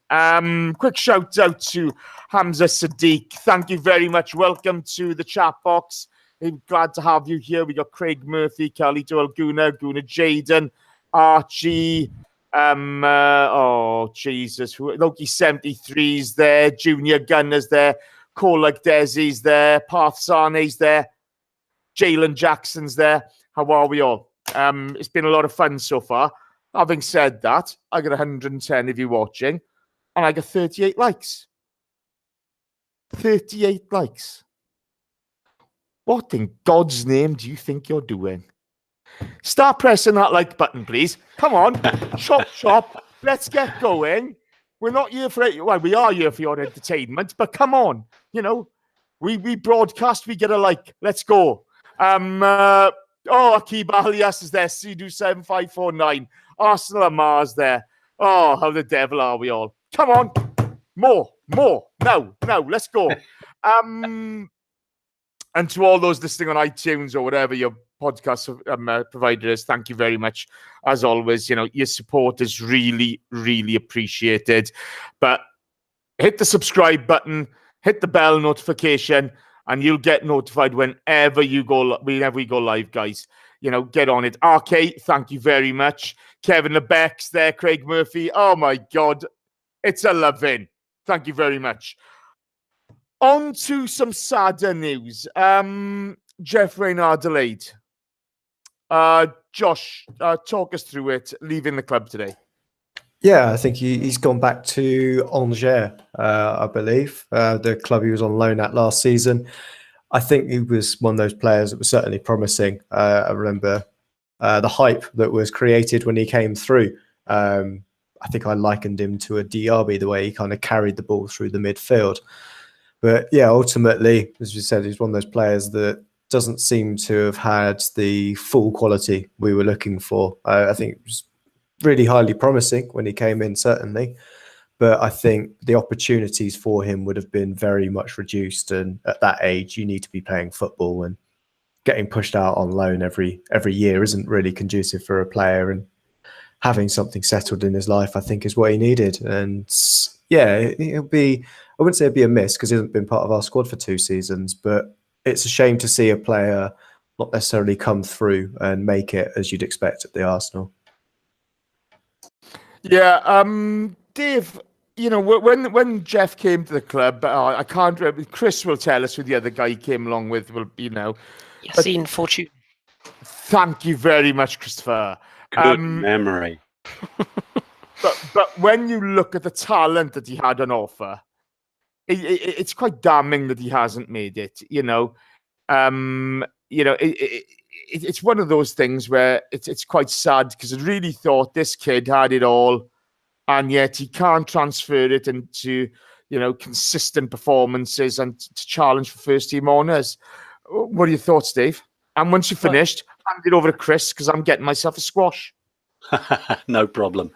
Speaker 1: Quick shout out to Hamza Sadiq. Thank you very much. Welcome to the chat box. I'm glad to have you here. We got Craig Murphy, Carlito Alguna, Guna Jaden, Archie. Jesus. Loki 73's there. Junior Gunner's there. Cole like Desi's there. Path Sane's there. Jalen Jackson's there. How are we all? It's been a lot of fun so far. Having said that, I got 110 of you watching, and I got 38 likes. 38 likes. What in God's name do you think you're doing? Start pressing that like button, please. Come on. Chop. Let's get going. We're not here for it. Well, we are here for your entertainment, but come on. We broadcast, we get a like. Let's go. Akib Alias is there. Sidu 7549. Arsenal and Mars there. Oh, how the devil are we all? Come on. More. No, let's go. And to all those listening on iTunes or whatever your podcast provider is, thank you very much. As always, your support is really, really appreciated. But hit the subscribe button, hit the bell notification, and you'll get notified whenever we go live, guys. Get on it. RK, thank you very much. Kevin Lebeck's there. Craig Murphy. Oh, my God. It's a loving. Thank you very much. On to some sadder news. Jeff Reynard delayed. Josh, talk us through it, leaving the club today.
Speaker 3: Yeah, I think he's gone back to Angers, I believe, the club he was on loan at last season. I think he was one of those players that was certainly promising. I remember the hype that was created when he came through. I think I likened him to a Diaby, the way he kind of carried the ball through the midfield. But yeah, ultimately, as you said, he's one of those players that doesn't seem to have had the full quality we were looking for. I think it was really highly promising when he came in, certainly. But I think the opportunities for him would have been very much reduced. And at that age, you need to be playing football, and getting pushed out on loan every year isn't really conducive for a player. And having something settled in his life, I think, is what he needed. And yeah, it'll be, I wouldn't say it'd be a miss because he hasn't been part of our squad for 2 seasons, but it's a shame to see a player not necessarily come through and make it as you'd expect at the Arsenal.
Speaker 1: Yeah, Dave, when Jeff came to the club, I can't remember. Chris will tell us who the other guy he came along with.
Speaker 2: Yassine Fortune.
Speaker 1: Thank you very much, Christopher.
Speaker 4: Good memory.
Speaker 1: But when you look at the talent that he had on offer, it's quite damning that he hasn't made it. It's one of those things where it's quite sad because I really thought this kid had it all, and yet he can't transfer it into consistent performances and to challenge for first team honours. What are your thoughts, Dave? And once you're finished, hand it over to Chris because I'm getting myself a squash.
Speaker 4: No problem.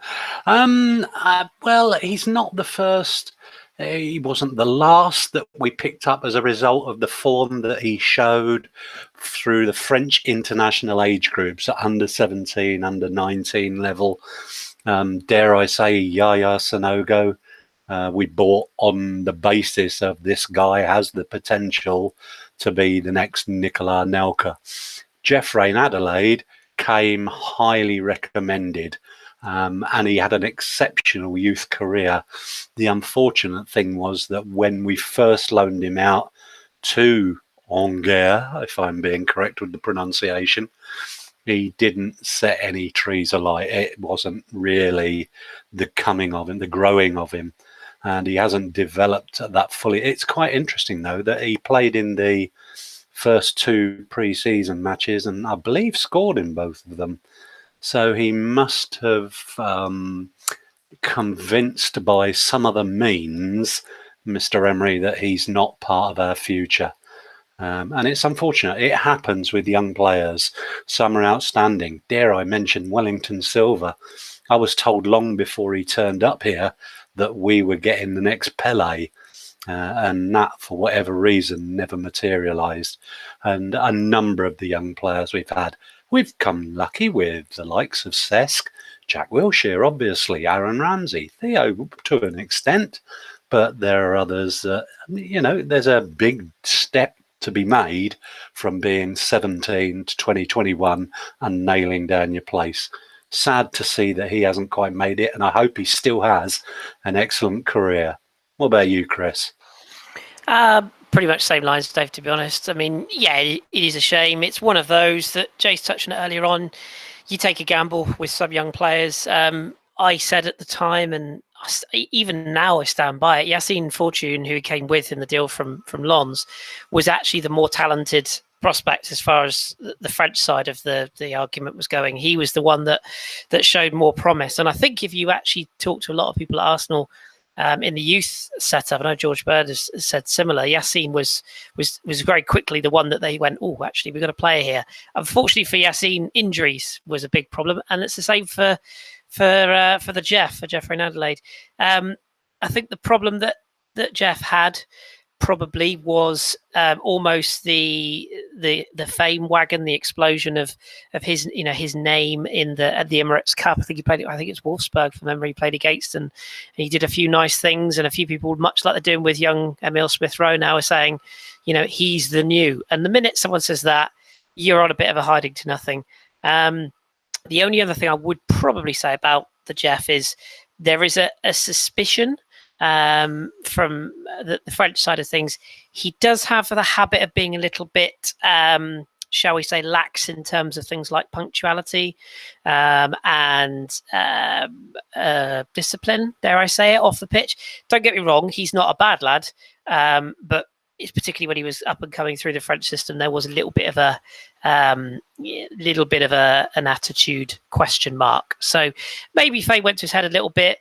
Speaker 4: Well, he's not the first. He wasn't the last that we picked up as a result of the form that he showed through the French international age groups at under 17, under 19 level. Dare I say, Yaya Sanogo, we bought on the basis of this guy has the potential to be the next Nicolas Nelka. Jeff Rain Adelaide came highly recommended. And he had an exceptional youth career. The unfortunate thing was that when we first loaned him out to Angers, if I'm being correct with the pronunciation, He didn't set any trees alight. It wasn't really the coming of him, the growing of him. And he hasn't developed that fully. It's quite interesting, though, that he played in the first 2 pre-season matches and I believe scored in both of them. So he must have convinced by some other means, Mr. Emery, that he's not part of our future. And it's unfortunate. It happens with young players. Some are outstanding. Dare I mention Wellington Silva? I was told long before he turned up here that we were getting the next Pele. And that, for whatever reason, never materialised. And a number of the young players we've come lucky with the likes of Cesc, Jack Wilshere, obviously, Aaron Ramsey, Theo to an extent. But there are others, there's a big step to be made from being 17 to 2021 and nailing down your place. Sad to see that he hasn't quite made it, and I hope he still has an excellent career. What about you, Chris?
Speaker 2: Pretty much same lines, Dave, to be honest. I mean, yeah, it is a shame. It's one of those that Jay's touched on it earlier on. You take a gamble with some young players. I said at the time, and even now I stand by it, Yassine Fortune, who he came with in the deal from Lens, was actually the more talented prospect as far as the French side of the argument was going. He was the one that showed more promise. And I think if you actually talk to a lot of people at Arsenal in the youth setup, I know George Bird has said similar, Yassine was very quickly the one that they went, oh, actually, we've got a player here. Unfortunately for Yassine, injuries was a big problem. And it's the same for Jeffrey in Adelaide. I think the problem that Jeff had probably was almost the fame wagon, the explosion of his name at the Emirates Cup. I think he played. I think it's Wolfsburg from memory. He played against, and he did a few nice things. And a few people, much like they're doing with young Emile Smith-Rowe now, are saying, he's the new. And the minute someone says that, you're on a bit of a hiding to nothing. The only other thing I would probably say about the Jeff is there is a suspicion from the French side of things. He does have the habit of being a little bit, shall we say, lax in terms of things like punctuality and discipline, dare I say it, off the pitch. Don't get me wrong, he's not a bad lad, but it's particularly when he was up and coming through the French system, there was a little bit of an attitude question mark. So maybe Faye went to his head a little bit.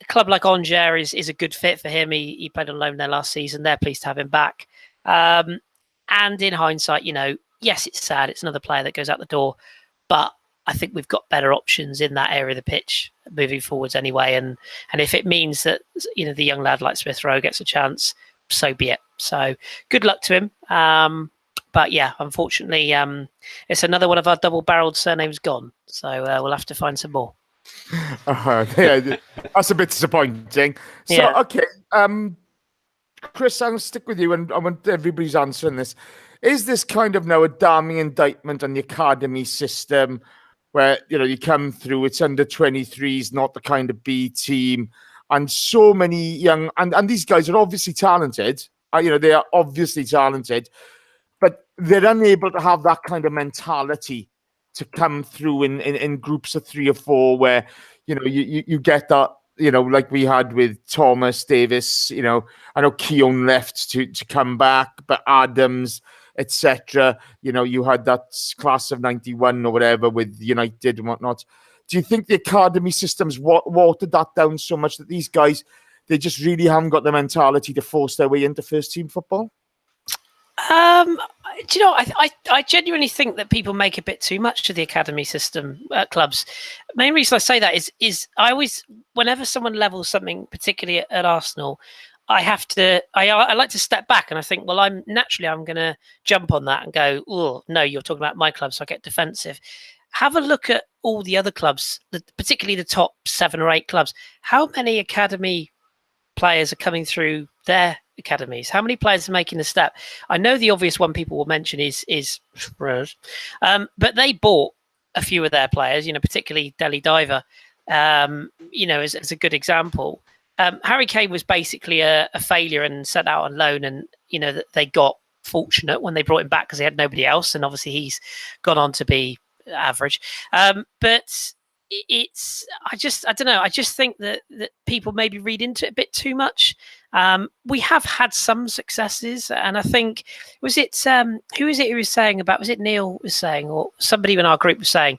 Speaker 2: A club like Angers is a good fit for him. He played on loan there last season. They're pleased to have him back. And in hindsight, yes, it's sad. It's another player that goes out the door, but I think we've got better options in that area of the pitch moving forwards anyway. And if it means that the young lad like Smith-Rowe gets a chance, so be it. So good luck to him. But yeah, unfortunately, it's another one of our double-barreled surnames gone. So we'll have to find some more.
Speaker 1: Yeah, that's a bit disappointing. So,
Speaker 2: Yeah.
Speaker 1: Okay, Chris, I'll stick with you, and I want everybody's answering this. Is this kind of now a damning indictment on the academy system where, you come through, it's under 23s, not the kind of B team, and so many young, and these guys are obviously talented, they are obviously talented, but they're unable to have that kind of mentality to come through in groups of 3 or 4 where, you get that, like we had with Thomas Davis, I know Keown left to come back, but Adams, etc. You had that class of 91 or whatever with United and whatnot. Do you think the academy system's watered that down so much that these guys, they just really haven't got the mentality to force their way into first team football?
Speaker 2: Do you know, I genuinely think that people make a bit too much of the academy system at clubs. Main reason I say that is I always, whenever someone levels something, particularly at Arsenal, I like to step back and I think, well, I'm going to jump on that and go, oh, no, you're talking about my club, so I get defensive. Have a look at all the other clubs, particularly the top 7 or 8 clubs. How many academy players are coming through their academies? How many players are making the step? I know the obvious one people will mention is Spurs, but they bought a few of their players, particularly Deli Diver, as a good example. Harry Kane was basically a failure and sent out on loan, and they got fortunate when they brought him back because they had nobody else, and obviously he's gone on to be average. But it's I don't know. I just think that people maybe read into it a bit too much. We have had some successes, and I think who was it who was saying about? Was it Neil was saying, or somebody in our group was saying,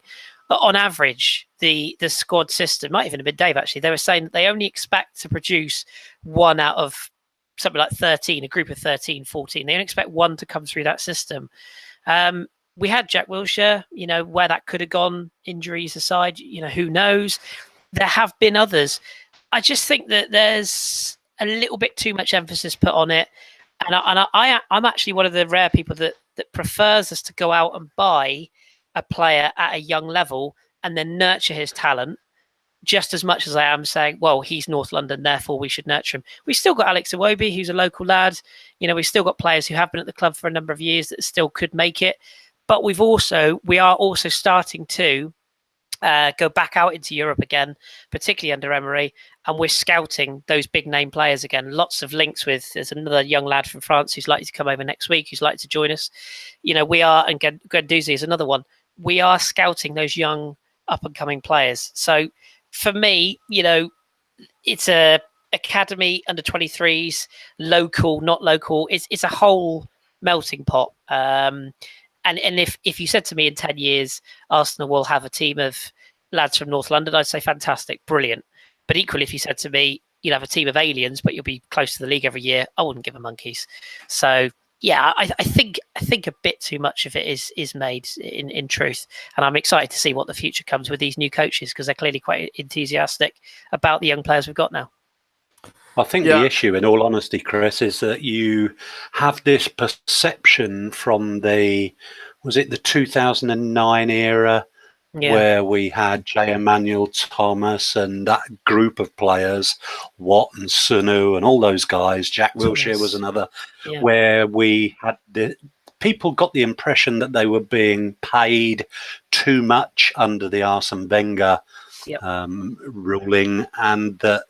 Speaker 2: that on average the squad system, might even have been Dave actually. They were saying that they only expect to produce one out of something like 13, a group of 13, 14. They don't expect one to come through that system. We had Jack Wilshere, where that could have gone, injuries aside, who knows? There have been others. I just think that there's a little bit too much emphasis put on it. And I'm actually one of the rare people that prefers us to go out and buy a player at a young level and then nurture his talent just as much as I am saying, well, he's North London, therefore we should nurture him. We've still got Alex Iwobi, who's a local lad. We've still got players who have been at the club for a number of years that still could make it. But we are also starting to go back out into Europe again, particularly under Emery, and we're scouting those big name players again. Lots of links there's another young lad from France who's likely to come over next week, who's likely to join us. We are, and Guendouzi is another one. We are scouting those young up and coming players. So for me, it's a academy, under 23s, local, not local. It's a whole melting pot. And if you said to me in 10 years, Arsenal will have a team of lads from North London, I'd say fantastic, brilliant. But equally, if you said to me, you'll have a team of aliens, but you'll be close to the league every year, I wouldn't give a monkeys. So yeah, I think a bit too much of it is made in truth. And I'm excited to see what the future comes with these new coaches, because they're clearly quite enthusiastic about the young players we've got now.
Speaker 4: I think the issue, in all honesty, Chris, is that you have this perception from the 2009 era, where we had J. Emmanuel Thomas and that group of players, Watt and Sunu and all those guys. Jack Wilshere was another, where we had people got the impression that they were being paid too much under the Arsene Wenger ruling, and that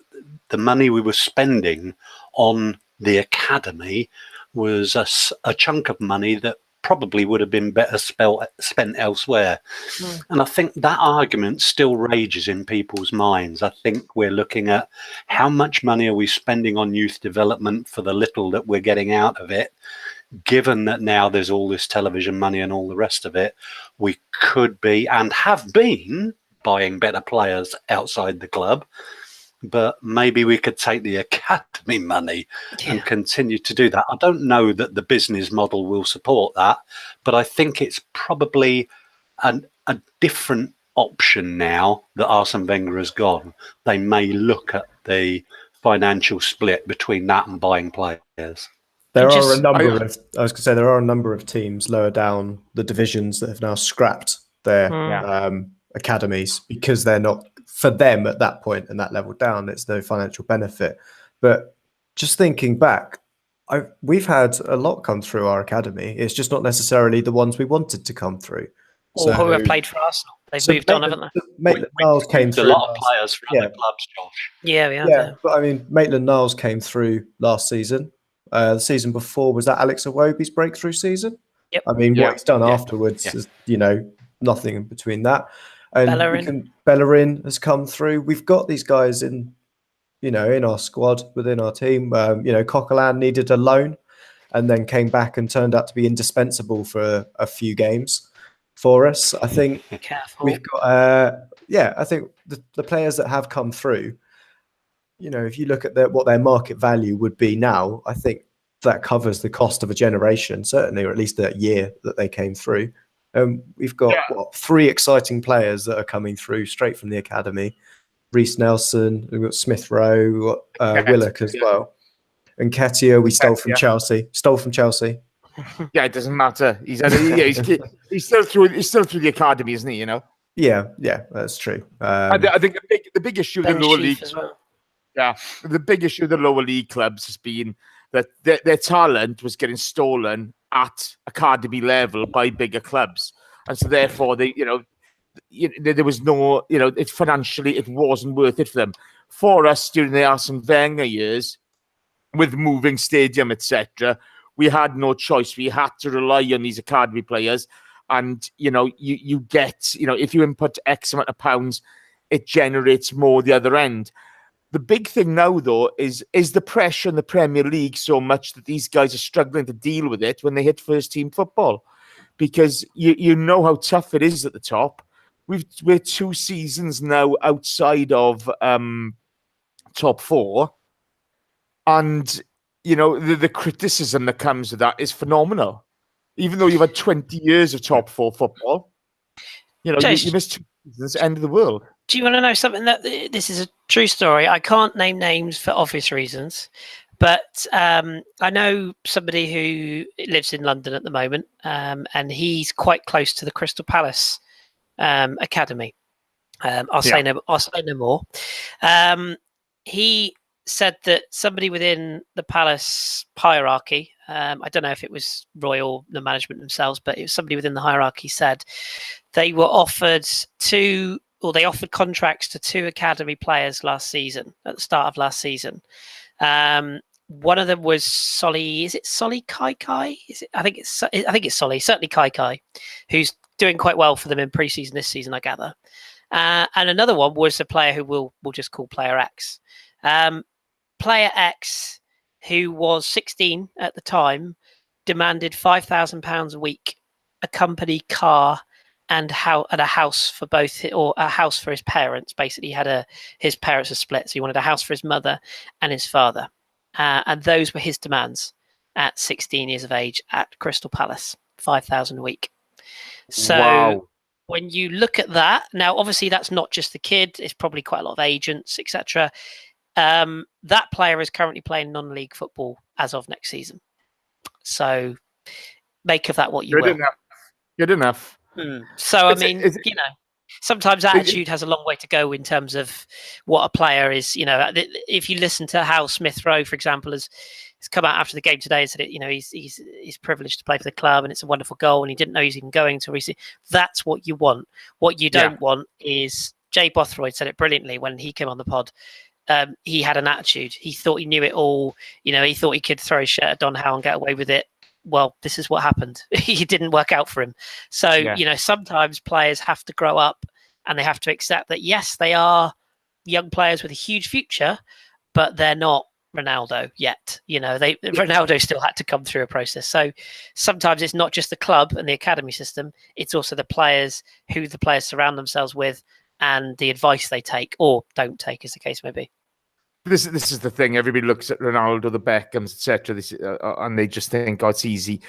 Speaker 4: the money we were spending on the academy was a chunk of money that probably would have been better spent elsewhere. And I think that argument still rages in people's minds. I think we're looking at how much money are we spending on youth development for the little that we're getting out of it. Given that now there's all this television money and all the rest of it, we could be and have been buying better players outside the club. But maybe we could take the academy money and continue to do that. I don't know that the business model will support that, but I think it's probably a different option now that Arsene Wenger has gone. They may look at the financial split between that and buying players.
Speaker 3: There are a number of teams lower down the divisions that have now scrapped their academies because they're not, for them at that point and that level down, it's no financial benefit. But just thinking back, we've had a lot come through our academy. It's just not necessarily the ones we wanted to come through.
Speaker 2: Or who have played for Arsenal. They've moved on, haven't they?
Speaker 3: Maitland-Niles came through.
Speaker 4: A lot of players from other clubs, Josh.
Speaker 2: Yeah.
Speaker 3: But I mean, Maitland-Niles came through last season. The season before, was that Alex Iwobi's breakthrough season?
Speaker 2: Yep.
Speaker 3: I mean, what he's done afterwards is, nothing in between that. And Bellerin has come through. We've got these guys in our squad, within our team. Coquelin needed a loan and then came back and turned out to be indispensable for a few games for us. I think we've got, I think the players that have come through, if you look at what their market value would be now, I think that covers the cost of a generation, certainly, or at least a year that they came through. We've got 3 exciting players that are coming through straight from the academy. Reece Nelson, we've got Smith Rowe, we've got Willock as well. And Ketia, we stole from Chelsea.
Speaker 1: Yeah, it doesn't matter. He's still through the academy, isn't he?
Speaker 3: Yeah, that's true.
Speaker 1: I think the big issue with the lower league
Speaker 2: as well.
Speaker 1: Yeah, the big issue of the lower league clubs has been that their talent was getting stolen at academy level by bigger clubs, and so therefore there was no, financially it wasn't worth it for them. For us during the Arsene Wenger years, with moving stadium, etc., we had no choice. We had to rely on these academy players, and you get, if you input X amount of pounds, it generates more the other end. The big thing now, though, is the pressure in the Premier League so much that these guys are struggling to deal with it when they hit first team football, because you know how tough it is at the top. We're 2 seasons now outside of top 4, and the criticism that comes with that is phenomenal. Even though you've had 20 years of top 4 football, you missed 2 seasons, end of the world.
Speaker 2: Do you want to know something? That this is a true story. I can't name names for obvious reasons, but I know somebody who lives in London at the moment, and he's quite close to the Crystal Palace academy. I'll say no more. He said that somebody within the Palace hierarchy, I don't know if it was Roy or the management themselves, but it was somebody within the hierarchy, said they were offered they offered contracts to 2 academy players last season, at the start of last season. One of them was Solly. Is it Solly Kai? I think it's Solly. Certainly Kai, who's doing quite well for them in pre-season this season, I gather. And another one was a player who we'll just call Player X. Player X, who was 16 at the time, demanded £5,000 a week, a company car, and a house for both, or a house for his parents. Basically, his parents are split, so he wanted a house for his mother and his father, and those were his demands at 16 years of age at Crystal Palace. 5,000 a week. So
Speaker 1: wow.
Speaker 2: When you look at that, now obviously that's not just the kid; it's probably quite a lot of agents, etc. That player is currently playing non-league football as of next season. So make of that what you will.
Speaker 1: Good enough.
Speaker 2: So, I mean, sometimes attitude has a long way to go in terms of what a player is. If you listen to how Smith Rowe, for example, has come out after the game today and said, he's privileged to play for the club and it's a wonderful goal and he didn't know he was even going to receive. That's what you want. What you don't want is, Jay Bothroyd said it brilliantly when he came on the pod. He had an attitude. He thought he knew it all. He thought he could throw his shirt at Don Howe and get away with it. Well, this is what happened. It didn't work out for him. So, sometimes players have to grow up and they have to accept that, yes, they are young players with a huge future, but they're not Ronaldo yet. Ronaldo still had to come through a process. So sometimes it's not just the club and the academy system. It's also the players, who the players surround themselves with, and the advice they take or don't take, as the case may be.
Speaker 1: This is the thing. Everybody looks at Ronaldo, the Beckhams, etc., and they just think, "Oh, it's easy."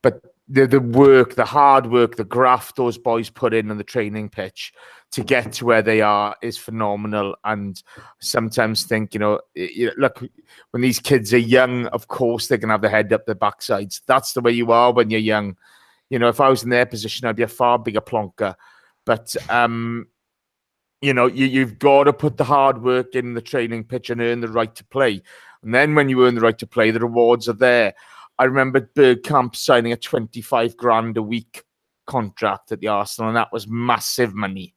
Speaker 1: But the work, the hard work, the graft those boys put in on the training pitch to get to where they are is phenomenal. And sometimes think, look, when these kids are young, of course they're gonna have their head up their backsides. That's the way you are when you're young. If I was in their position, I'd be a far bigger plonker. But you've got to put the hard work in the training pitch and earn the right to play. And then when you earn the right to play, the rewards are there. I remember Bergkamp signing a 25 grand a week contract at the Arsenal, and that was massive money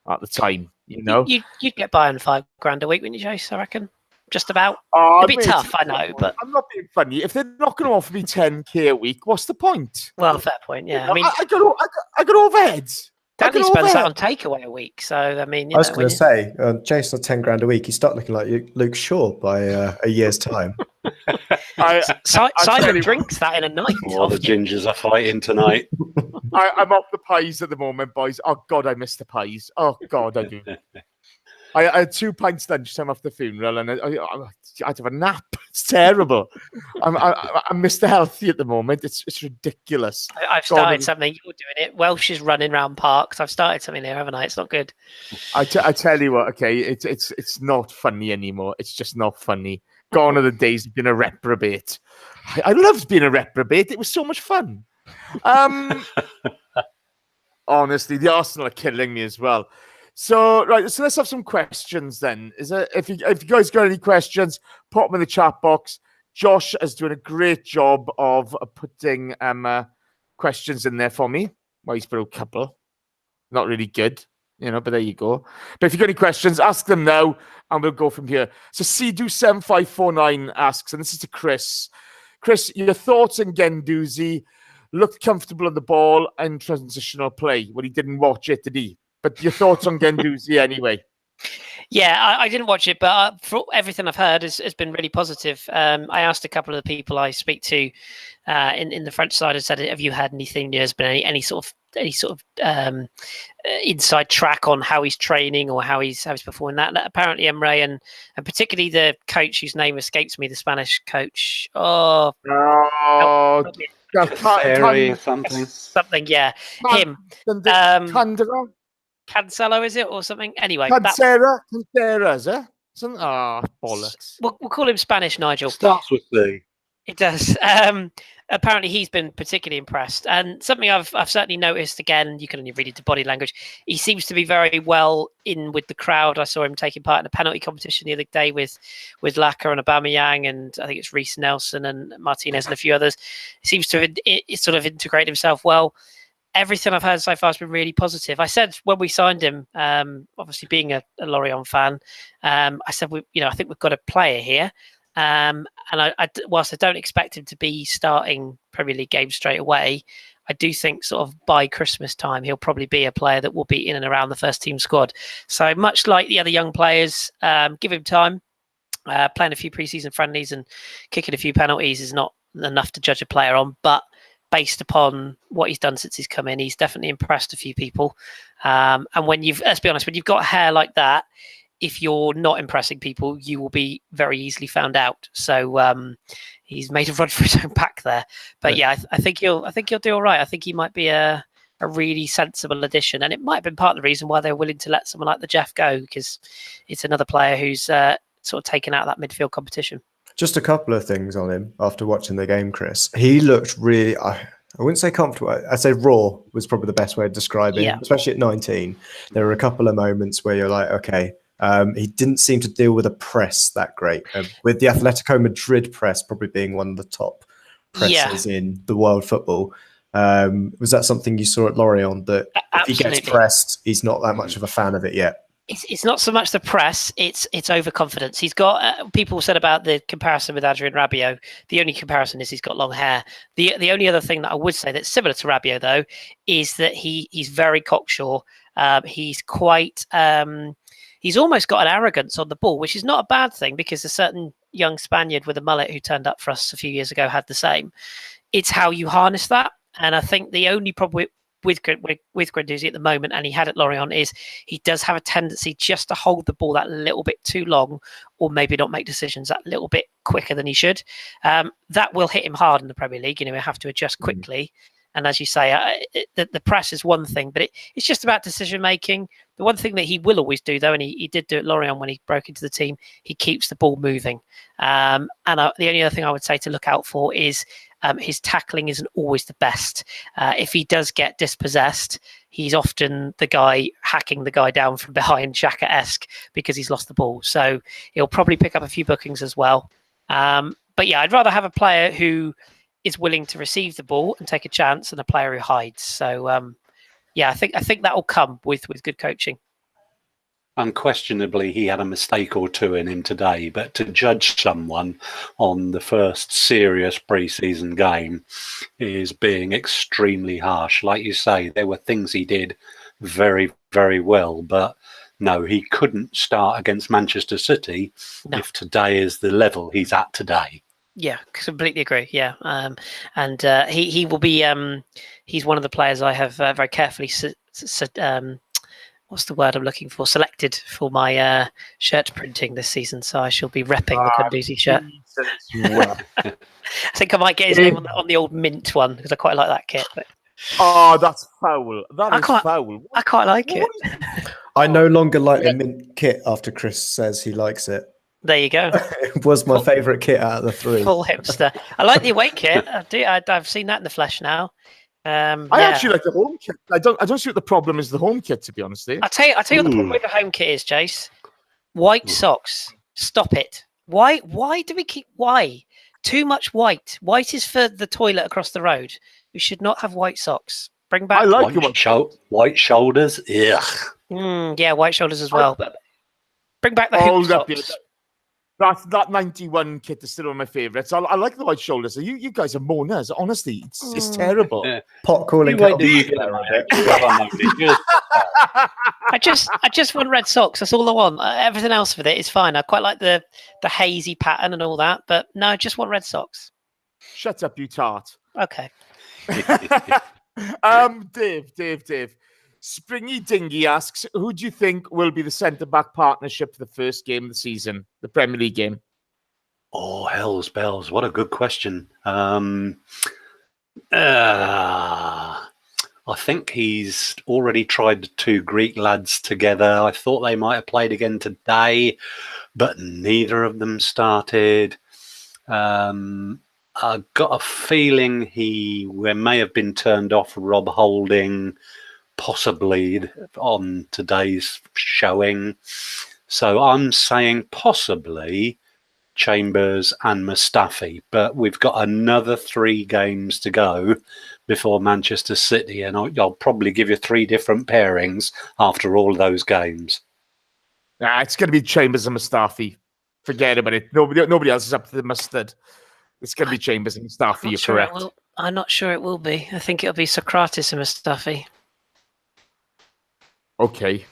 Speaker 1: at the time,
Speaker 2: You'd get by on 5 grand a week, wouldn't you, Chase? I reckon. Just about. It'd be tough, I know, but
Speaker 1: I'm not being funny. If they're not going to offer me 10k a week, what's the point?
Speaker 2: Well, fair point, yeah.
Speaker 1: I mean, I got overheads.
Speaker 2: Danny spends that on takeaway a week, so I mean,
Speaker 3: I was going to say, Jason, 10 grand a week, you start looking like Luke Shaw by a year's time.
Speaker 2: Simon drinks that in a night.
Speaker 4: All the gingers are fighting tonight.
Speaker 1: I'm off the pies at the moment, boys. Oh God, I miss the pies. Oh God, I do. I had 2 pints lunchtime after the funeral, and I had to have a nap. It's terrible. I'm Mr. Healthy at the moment. It's ridiculous.
Speaker 2: I've started something. You're doing it. Welsh is running around parks. I've started something there, haven't I? It's not good.
Speaker 1: I tell you what. Okay, it's not funny anymore. It's just not funny. Gone are the days of being a reprobate. I loved being a reprobate. It was so much fun. Honestly, the Arsenal are killing me as well. So let's have some questions then. If you guys got any questions, put them in the chat box. Josh is doing a great job of putting questions in there for me. Well, he's put a couple. Not really good, but there you go. But if you've got any questions, ask them now, and we'll go from here. So Cdu7549 asks, and this is to Chris. Chris, your thoughts on Guendouzi? looked comfortable on the ball and transitional play when he didn't watch it, did he? But your thoughts on Guendouzi anyway?
Speaker 2: Yeah, I didn't watch it, but for everything I've heard has been really positive. I asked a couple of the people I speak to in the French side and said, "Have you had anything? There's been any sort of inside track on how he's training or how he's performing?" That apparently Emre and particularly the coach whose name escapes me, the Spanish coach. Something, yeah, him. Cancelo, is it, or something? Anyway,
Speaker 1: Cancera, is it? Bollocks.
Speaker 2: We'll call him Spanish Nigel.
Speaker 4: Starts with C.
Speaker 2: It does. Apparently, he's been particularly impressed, and something I've certainly noticed. Again, you can only read it to body language. He seems to be very well in with the crowd. I saw him taking part in a penalty competition the other day with Laka and Aubameyang, and I think it's Reece Nelson and Martinez and a few others. He seems to sort of integrate himself well. Everything I've heard so far has been really positive. I said when we signed him, obviously being a Lorient fan, I said, I think we've got a player here. And whilst I don't expect him to be starting Premier League games straight away, I do think sort of by Christmas time, he'll probably be a player that will be in and around the first team squad. So much like the other young players, give him time. Playing a few preseason friendlies and kicking a few penalties is not enough to judge a player on, but based upon what he's done since he's come in, he's definitely impressed a few people. And let's be honest, when you've got hair like that, if you're not impressing people, you will be very easily found out. So he's made a run for his own back there. But yeah, I think he'll do all right. I think he might be a really sensible addition, and it might have been part of the reason why they're willing to let someone like the Jeff go, because it's another player who's sort of taken out of that midfield competition.
Speaker 3: Just a couple of things on him after watching the game, Chris. He looked really, I wouldn't say comfortable. I'd say raw was probably the best way to describe him, especially at 19. There were a couple of moments where you're like, okay, he didn't seem to deal with a press that great. With the Atletico Madrid press probably being one of the top presses in the world footbul. Was that something you saw at Lorient, that if he gets pressed, he's not that much of a fan of it yet?
Speaker 2: It's not so much the press; it's overconfidence. He's got. People said about the comparison with Adrien Rabiot. The only comparison is he's got long hair. The only other thing that I would say that's similar to Rabiot, though, is that he's very cocksure. He's quite. He's almost got an arrogance on the ball, which is not a bad thing, because a certain young Spaniard with a mullet who turned up for us a few years ago had the same. It's how you harness that, and I think the only problem with Guendouzi at the moment, and he had at Lorient, is he does have a tendency just to hold the ball that little bit too long, or maybe not make decisions that little bit quicker than he should. That will hit him hard in the Premier League. He'll have to adjust quickly. And as you say, the press is one thing, but it's just about decision making. The one thing that he will always do, though, and he did do at Lorient when he broke into the team, he keeps the ball moving. And the only other thing I would say to look out for is his tackling isn't always the best. If he does get dispossessed, he's often the guy hacking the guy down from behind, Xhaka-esque, because he's lost the ball. So he'll probably pick up a few bookings as well. But yeah, I'd rather have a player who is willing to receive the ball and take a chance than a player who hides. So yeah, I think that will come with good coaching.
Speaker 4: Unquestionably, he had a mistake or two in him today, but to judge someone on the first serious pre-season game is being extremely harsh. Like you say, there were things he did very, very well, but no, he couldn't start against Manchester City if today is the level he's at today.
Speaker 2: Yeah, completely agree. Yeah, and he will be. He's one of the players I have very carefully. What's the word I'm looking for? Selected for my shirt printing this season, so I shall be repping the Guendouzi shirt. I think I might get his name on the old mint one, because I quite like that kit. But...
Speaker 1: Oh, that's foul. That is foul.
Speaker 2: I quite like it.
Speaker 3: I no longer like the mint kit after Chris says he likes it.
Speaker 2: There you go.
Speaker 3: It was my favourite kit out of the three.
Speaker 2: Full hipster. I like the away kit. I do. I've seen that in the flesh now.
Speaker 1: I actually like the home kit. I don't see what the problem is. The home kit, to be honest. I'll
Speaker 2: tell you what the problem with the home kit is, Jace. White socks. Stop it. Why do we keep too much white? White is for the toilet across the road. We should not have white socks. Bring back
Speaker 4: white shoulders. Ugh.
Speaker 2: Yeah, white shoulders as well. But bring back the home socks.
Speaker 1: that 91 kit is still one of my favourites. I like the wide shoulders. You guys are moaners. Honestly, it's terrible.
Speaker 4: Yeah.
Speaker 3: Pot calling.
Speaker 4: You wait till you get them.
Speaker 2: I just want red socks. That's all I want. Everything else with it is fine. I quite like the hazy pattern and all that, but no, I just want red socks.
Speaker 1: Shut up, you tart.
Speaker 2: Okay.
Speaker 1: Dave. Springy Dingy asks, who do you think will be the centre-back partnership for the first game of the season, the Premier League game?
Speaker 4: Oh, hell's bells. What a good question. I think he's already tried the two Greek lads together. I thought they might have played again today, but neither of them started. I've got a feeling he may have been turned off Rob Holding, possibly on today's showing. So I'm saying possibly Chambers and Mustafi, but we've got another 3 games to go before Manchester City, and I'll probably give you 3 different pairings after all those games.
Speaker 1: Nah, it's going to be Chambers and Mustafi. Forget about it. Nobody else is up to the mustard. It's going to be Chambers and Mustafi. You're correct.
Speaker 2: I'm not sure it will be. I think it'll be Socrates and Mustafi.
Speaker 1: Okay.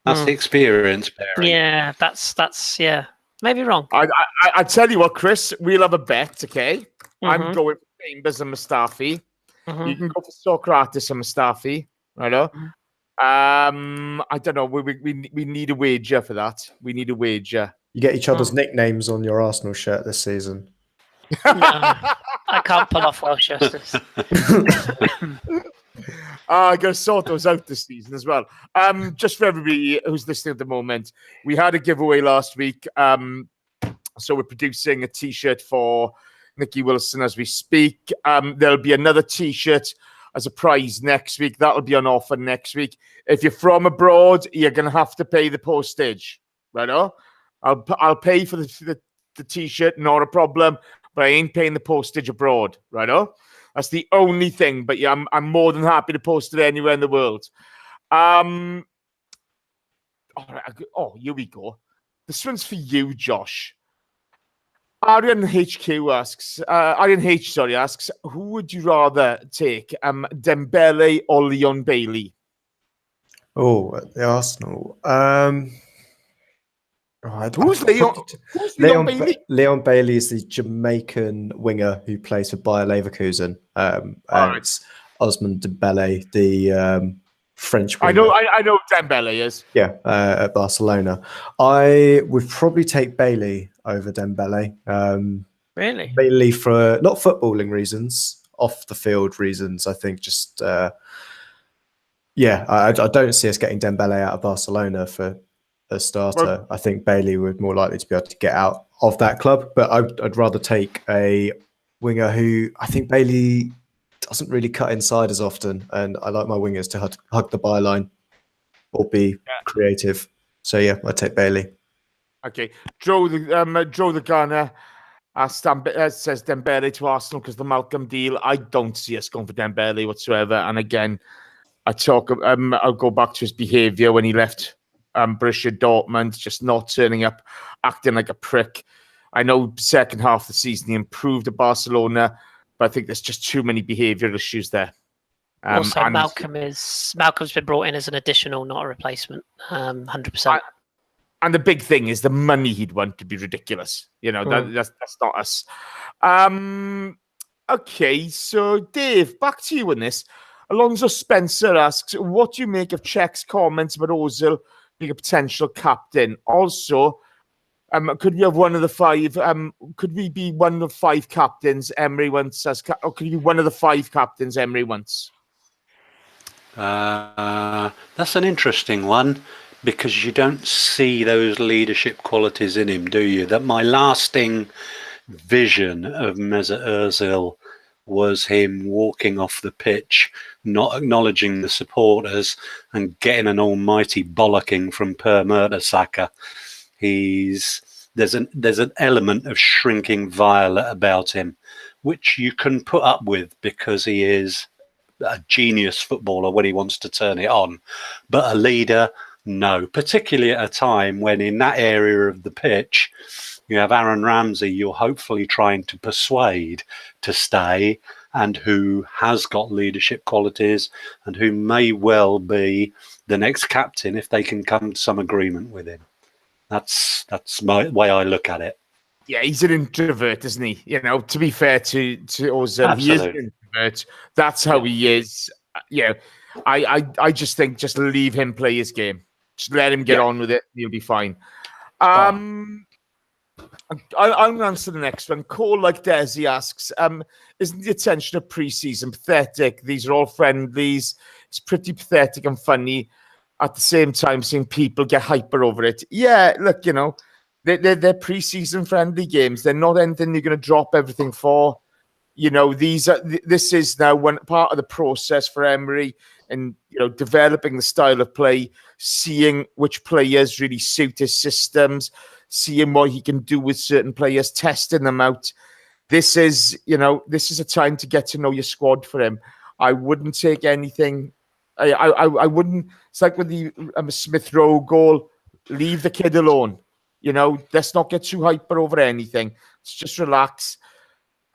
Speaker 4: That's the experience pairing.
Speaker 2: Yeah, that's yeah. Maybe wrong.
Speaker 1: I tell you what, Chris, we'll have a bet, okay? I'm going for Chambers and Mustafi. You can go for Socrates and Mustafi, right? I don't know. We need a wager for that. We need a wager.
Speaker 3: You get each other's nicknames on your Arsenal shirt this season.
Speaker 2: No, I can't pull off Welsh justice.
Speaker 1: I got to sort those out this season as well. Just for everybody who's listening at the moment, we had a giveaway last week. So we're producing a T-shirt for Nicky Wilson as we speak. There'll be another T-shirt as a prize next week. That'll be on offer next week. If you're from abroad, you're going to have to pay the postage. Right? I'll pay for the T-shirt, not a problem. But I ain't paying the postage abroad. Right? That's the only thing. But yeah, I'm more than happy to post it anywhere in the world. All right. Here we go. This one's for you, Josh. Arian H asks, who would you rather take, Dembele or Leon Bailey?
Speaker 3: Oh, at the Arsenal.
Speaker 1: Who's Leon Bailey?
Speaker 3: Leon Bailey is the Jamaican winger who plays for Bayer Leverkusen. It's Osman Dembele, the French winger.
Speaker 1: I know Dembele is.
Speaker 3: Yeah, at Barcelona. I would probably take Bailey over Dembele.
Speaker 2: Really?
Speaker 3: Bailey for not footballing reasons, off the field reasons. I think just I don't see us getting Dembele out of Barcelona for a starter.
Speaker 1: Well,
Speaker 3: I think Bailey would more likely to be able to get out of that club, but I'd rather take a winger who I think Bailey doesn't really cut inside as often, and I like my wingers to hug the byline or be creative. So yeah, I'd take Bailey.
Speaker 1: Okay, Joe the Gunner says Dembele to Arsenal because the Malcolm deal. I don't see us going for Dembele whatsoever. And again, I'll go back to his behaviour when he left Borussia Dortmund, just not turning up, acting like a prick. I know second half of the season he improved at Barcelona, but I think there's just too many behavioural issues there.
Speaker 2: Also, Malcolm's been brought in as an additional, not a replacement. 100%.
Speaker 1: And the big thing is the money he'd want to be ridiculous. You know, that's not us. Okay, so Dave, back to you on this. Alonso Spencer asks, what do you make of Czech's comments about Ozil being a potential captain? Also, could we have one of the 5? Could we be one of 5 captains Emery wants as or could we be one of the 5 captains Emery wants?
Speaker 4: That's an interesting one, because you don't see those leadership qualities in him, do you? That my lasting vision of Mesut Ozil was him walking off the pitch, not acknowledging the supporters, and getting an almighty bollocking from Per Mertesacker. There's an element of shrinking violet about him, which you can put up with because he is a genius footballer when he wants to turn it on. But a leader, no, particularly at a time when in that area of the pitch, You have Aaron Ramsey, you're hopefully trying to persuade to stay, and who has got leadership qualities and who may well be the next captain if they can come to some agreement with him. That's my way I look at it.
Speaker 1: Yeah, he's an introvert, isn't he? You know, to be fair to Ozil, he is an introvert. That's how he is. Yeah, I just think just leave him play his game. Just let him get on with it. He'll be fine. I'll answer the next one. Cole, like Desi asks, isn't the attention of pre-season pathetic? These are all friendlies. It's pretty pathetic and funny. At the same time, seeing people get hyper over it. Yeah, look, you know, they're pre-season friendly games. They're not anything you're going to drop everything for. You know, this is now one part of the process for Emery, and you know, developing the style of play, seeing which players really suit his systems, seeing what he can do with certain players, testing them out. This is a time to get to know your squad for him. I wouldn't take anything. I wouldn't. It's like with the Smith Rowe goal. Leave the kid alone. You know, let's not get too hyper over anything. Let's just relax.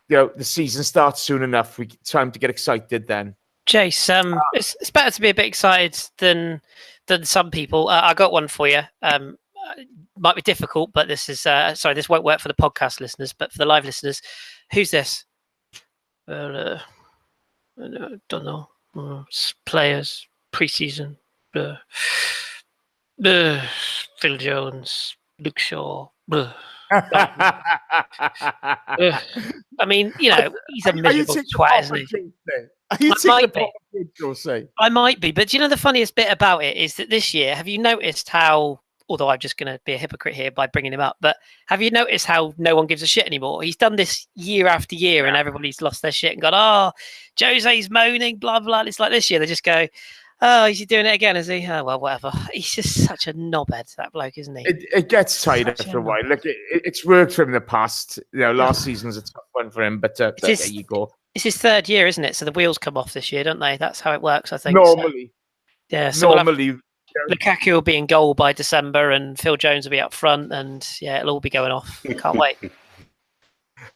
Speaker 1: You know, the season starts soon enough. Time to get excited then.
Speaker 2: Jace, it's better to be a bit excited than some people. I got one for you. Might be difficult, but this is this won't work for the podcast listeners, but for the live listeners, who's this? I don't know. Players preseason. Phil Jones, Luke Shaw. I mean, you know, he's a miserable twat, isn't he? I might be, but do you know the funniest bit about it is that this year, have you noticed how, although I'm just going to be a hypocrite here by bringing him up, but have you noticed how no one gives a shit anymore? He's done this year after year and everybody's lost their shit and gone, oh, Jose's moaning, blah, blah. It's like this year, they just go, oh, is he doing it again? Is he? Oh, well, whatever. He's just such a knobhead, that bloke, isn't he?
Speaker 1: It gets tired after a while. Look, it's worked for him in the past. You know, last season's a tough one for him, but there you go.
Speaker 2: It's his third year, isn't it? So the wheels come off this year, don't they? That's how it works, I think.
Speaker 1: Normally.
Speaker 2: So. Yeah. So normally. Lukaku will be in goal by December and Phil Jones will be up front, and yeah, it'll all be going off. Can't wait.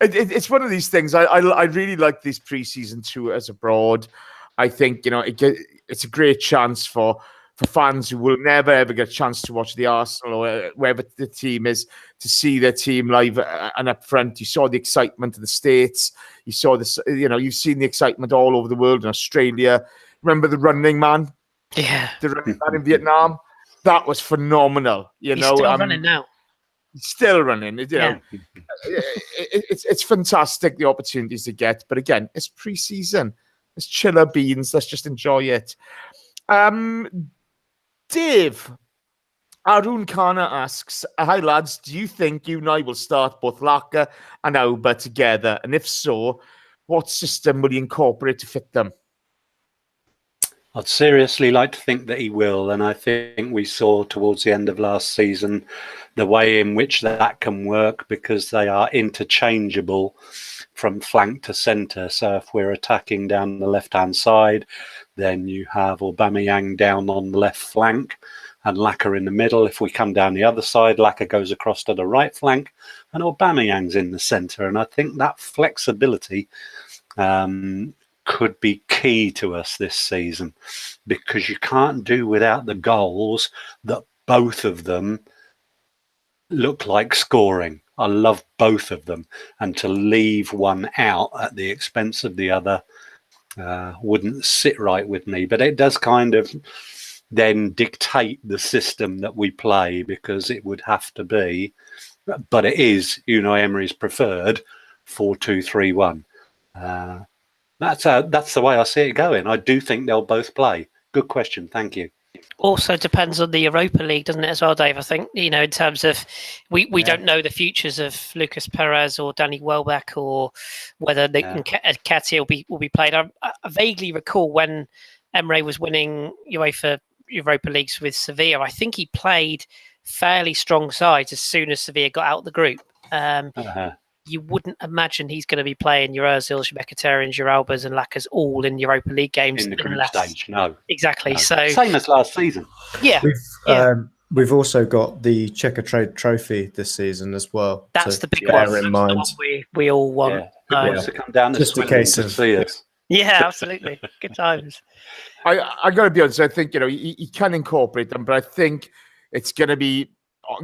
Speaker 1: It's one of these things. I really like these pre-season tours abroad. I think, you know, it's a great chance for fans who will never ever get a chance to watch the Arsenal or wherever the team is, to see their team live and up front. You saw the excitement of the States. You saw this, you know, you've seen the excitement all over the world in Australia. Remember the Running Man?
Speaker 2: Yeah.
Speaker 1: The Running Man in Vietnam? That was phenomenal. He's still
Speaker 2: running now.
Speaker 1: Still running. You know, it's fantastic, the opportunities to get. But again, it's pre-season. It's chiller beans. Let's just enjoy it. Dave, Arun Khanna asks, hi lads, do you think you and I will start both Laka and Auba together? And if so, what system will you incorporate to fit them?
Speaker 4: I'd seriously like to think that he will, and I think we saw towards the end of last season the way in which that can work, because they are interchangeable from flank to centre. So if we're attacking down the left-hand side, then you have Aubameyang down on the left flank and Laka in the middle. If we come down the other side, Laka goes across to the right flank and Aubameyang's in the centre. And I think that flexibility could be key to us this season, because you can't do without the goals that both of them look like scoring. I love both of them, and to leave one out at the expense of the other wouldn't sit right with me. But it does kind of then dictate the system that we play, because it would have to be, but it is Unai Emery's preferred 4-2-3-1. That's the way I see it going. I do think they'll both play. Good question. Thank you.
Speaker 2: Also depends on the Europa League, doesn't it, as well, Dave? I think, you know, in terms of we don't know the futures of Lucas Perez or Danny Welbeck, or whether Nketiah will be played. I vaguely recall when Emery was winning UEFA Europa Leagues with Sevilla, I think he played fairly strong sides as soon as Sevilla got out of the group. You wouldn't imagine he's going to be playing your Ozils, your Mkhitaryan's, your Albas and Lakas all in Europa League games.
Speaker 4: In the group stage, no.
Speaker 2: Exactly.
Speaker 4: No.
Speaker 2: So
Speaker 4: same as last season.
Speaker 2: Yeah.
Speaker 3: We've also got the Checker Trade Trophy this season as well.
Speaker 2: That's
Speaker 3: to
Speaker 2: the big
Speaker 3: bear
Speaker 2: one.
Speaker 3: in
Speaker 2: That's
Speaker 3: mind.
Speaker 2: the one we all want.
Speaker 4: Yeah. Who wants to come down to
Speaker 3: Just a
Speaker 4: Swindon
Speaker 3: case
Speaker 4: to
Speaker 3: of-
Speaker 4: see us?
Speaker 2: Yeah, absolutely. Good times.
Speaker 1: I got to be honest. I think he can incorporate them, but I think it's going to be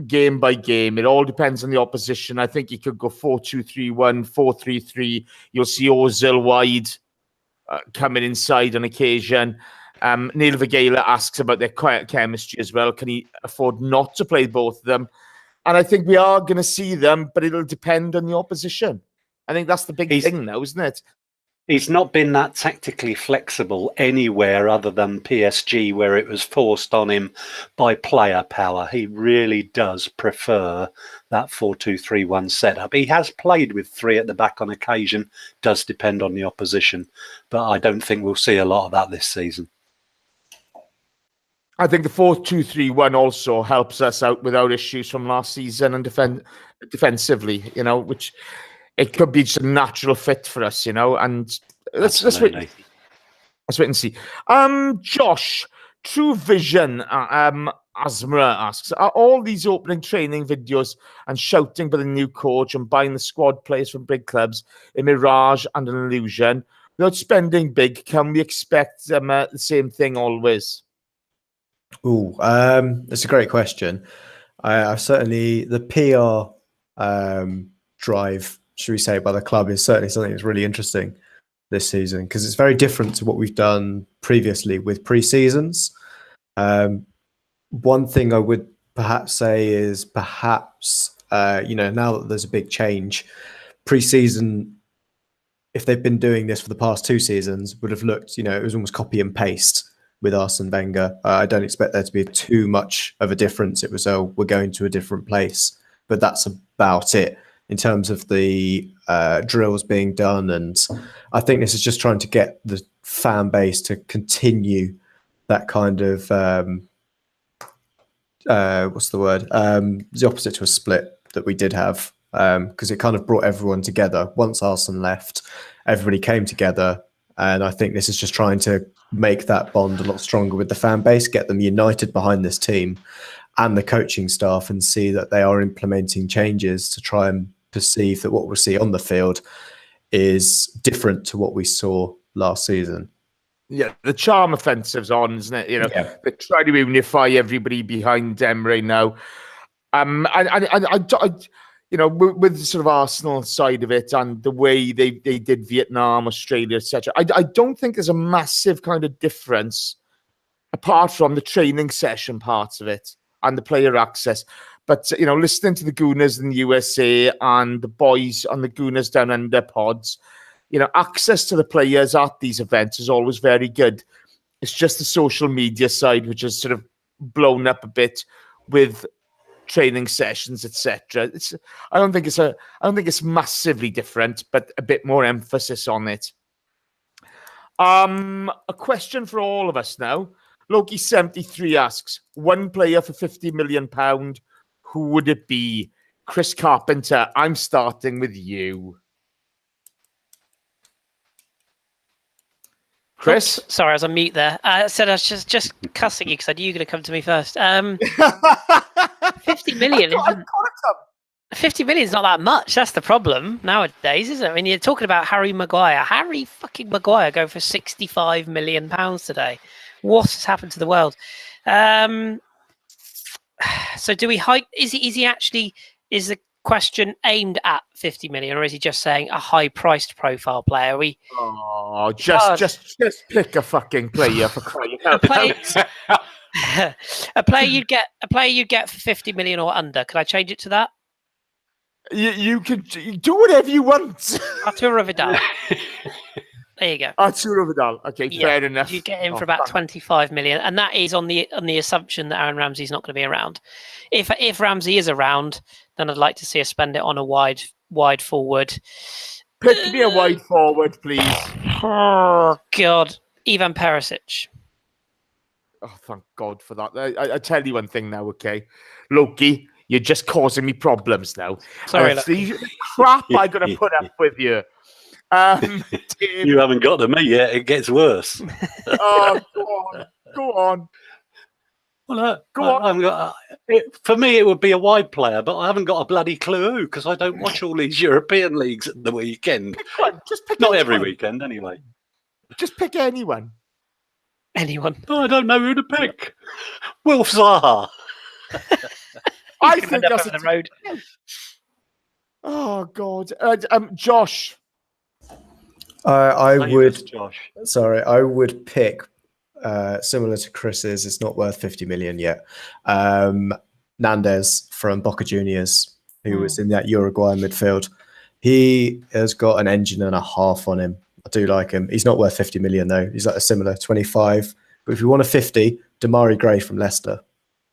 Speaker 1: game by game. It all depends on the opposition. I think he could go 4-2-3-1, 4-3-3. You'll see Ozil wide coming inside on occasion. Neil Vigela asks about their quiet chemistry as well. Can he afford not to play both of them? And I think we are going to see them, but it'll depend on the opposition. I think that's the big thing now, isn't it?
Speaker 4: He's not been that tactically flexible anywhere other than PSG, where it was forced on him by player power. He really does prefer that 4-2-3-1 setup. He has played with 3 at the back on occasion, does depend on the opposition, but I don't think we'll see a lot of that this season.
Speaker 1: I think the 4-2-3-1 also helps us out without issues from last season and defensively, which it could be just a natural fit for us, and let's wait and see. Josh, True Vision, Asmra asks, are all these opening training videos and shouting by the new coach and buying the squad players from big clubs a mirage and an illusion? Without spending big, can we expect the same thing always?
Speaker 3: Ooh, that's a great question. I certainly, the PR drive, should we say, by the club is certainly something that's really interesting this season because it's very different to what we've done previously with pre-seasons. One thing I would perhaps say is now that there's a big change, pre-season, if they've been doing this for the past 2 seasons, would have looked, it was almost copy and paste with Arsene Wenger. I don't expect there to be too much of a difference. It was, we're going to a different place, but that's about it in terms of the drills being done. And I think this is just trying to get the fan base to continue that kind of, what's the word? The opposite to a split that we did have, because it kind of brought everyone together. Once Arsene left, everybody came together. And I think this is just trying to make that bond a lot stronger with the fan base, get them united behind this team and the coaching staff, and see that they are implementing changes to try and perceive that what we see on the field is different to what we saw last season.
Speaker 1: Yeah, the charm offensive's on, isn't it? They try to unify everybody behind Emery now. With the sort of Arsenal side of it and the way they did Vietnam, Australia, etc., I don't think there's a massive kind of difference apart from the training session parts of it and the player access. But, listening to the Gooners in the USA and the boys on the Gooners Down Under pods, access to the players at these events is always very good. It's just the social media side which has sort of blown up a bit with training sessions, etc. I don't think it's massively different, but a bit more emphasis on it. A question for all of us now. Loki73 asks, one player for £50 million. Who would it be? Chris Carpenter, I'm starting with you. Chris?
Speaker 2: Oops, sorry, I was on mute there. I said I was just cussing you because I knew you were going to come to me first. 50 million. 50 million is not that much. That's the problem nowadays, isn't it? I mean, you're talking about Harry Maguire. Harry fucking Maguire going for £65 million today. What has happened to the world? So do we hide? Is the question aimed at 50 million, or is he just saying a high-priced profile player?
Speaker 1: Just pick a fucking player for crying out loud.
Speaker 2: A player you'd get for 50 million or under. Can I change it to that?
Speaker 1: You could do whatever you want.
Speaker 2: Arturo Vidal. There you go.
Speaker 1: Arturo Vidal. Okay, yeah, fair enough.
Speaker 2: You get him for about 25 million, and that is on the assumption that Aaron Ramsey's not going to be around. If Ramsey is around, then I'd like to see us spend it on a wide forward.
Speaker 1: Pick me a wide forward, please.
Speaker 2: Oh God, Ivan Perisic.
Speaker 1: Oh, thank God for that. I tell you one thing now, okay, Loki, you're just causing me problems now.
Speaker 2: Sorry,
Speaker 1: the crap I got to put up with you.
Speaker 4: You haven't got to me yet. It gets worse.
Speaker 1: Oh, go on.
Speaker 4: Well,
Speaker 1: Go on.
Speaker 4: For me, it would be a wide player, but I haven't got a bloody clue who, because I don't watch all these European leagues at the weekend.
Speaker 1: Pick one. Just pick
Speaker 4: Not
Speaker 1: anyone.
Speaker 4: every weekend, anyway.
Speaker 1: Just pick anyone.
Speaker 2: Anyone?
Speaker 4: Oh, I don't know who to pick. Wilf Zaha.
Speaker 1: I
Speaker 2: He's
Speaker 1: think
Speaker 2: gonna
Speaker 1: that's
Speaker 2: end up on the road.
Speaker 1: Oh God, Josh.
Speaker 3: I would.
Speaker 4: Josh.
Speaker 3: Sorry, I would pick similar to Chris's. It's not worth 50 million yet. Nandez from Boca Juniors, who was in that Uruguay midfield. He has got an engine and a half on him. I do like him. He's not worth 50 million though. He's like a similar 25. But if you want a 50, Damari Gray from Leicester,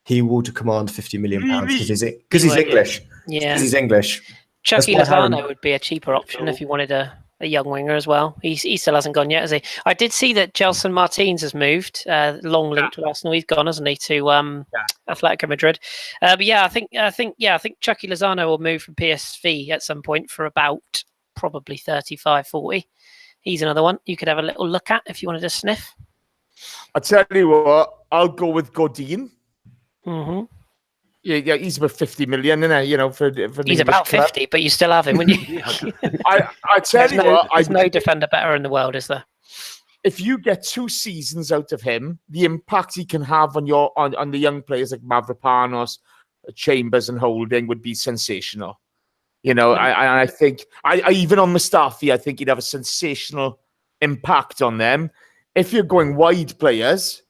Speaker 3: he will command 50 million pounds because he's English.
Speaker 2: Yeah,
Speaker 3: He's English.
Speaker 2: Chucky
Speaker 3: That's why
Speaker 2: Lozano would be a cheaper option if you wanted a young winger as well. He still hasn't gone yet, has he? I did see that Gelson Martins has moved. Long linked to Arsenal. He's gone, hasn't he, to Atletico Madrid? But yeah, I think Chucky Lozano will move from PSV at some point for about probably 35, 40. He's another one you could have a little look at if you wanted to sniff.
Speaker 1: I tell you what, I'll go with Godin.
Speaker 2: Mm-hmm.
Speaker 1: Yeah, he's about 50 million, isn't he? You know, for
Speaker 2: he's about 50, but you still have him, wouldn't you?
Speaker 1: I tell you what,
Speaker 2: there's no defender better in the world, is there?
Speaker 1: If you get 2 seasons out of him, the impact he can have on the young players like Mavropanos, Chambers, and Holding would be sensational. You know, I think I even on Mustafi, I think he'd have a sensational impact on them. If you're going wide players,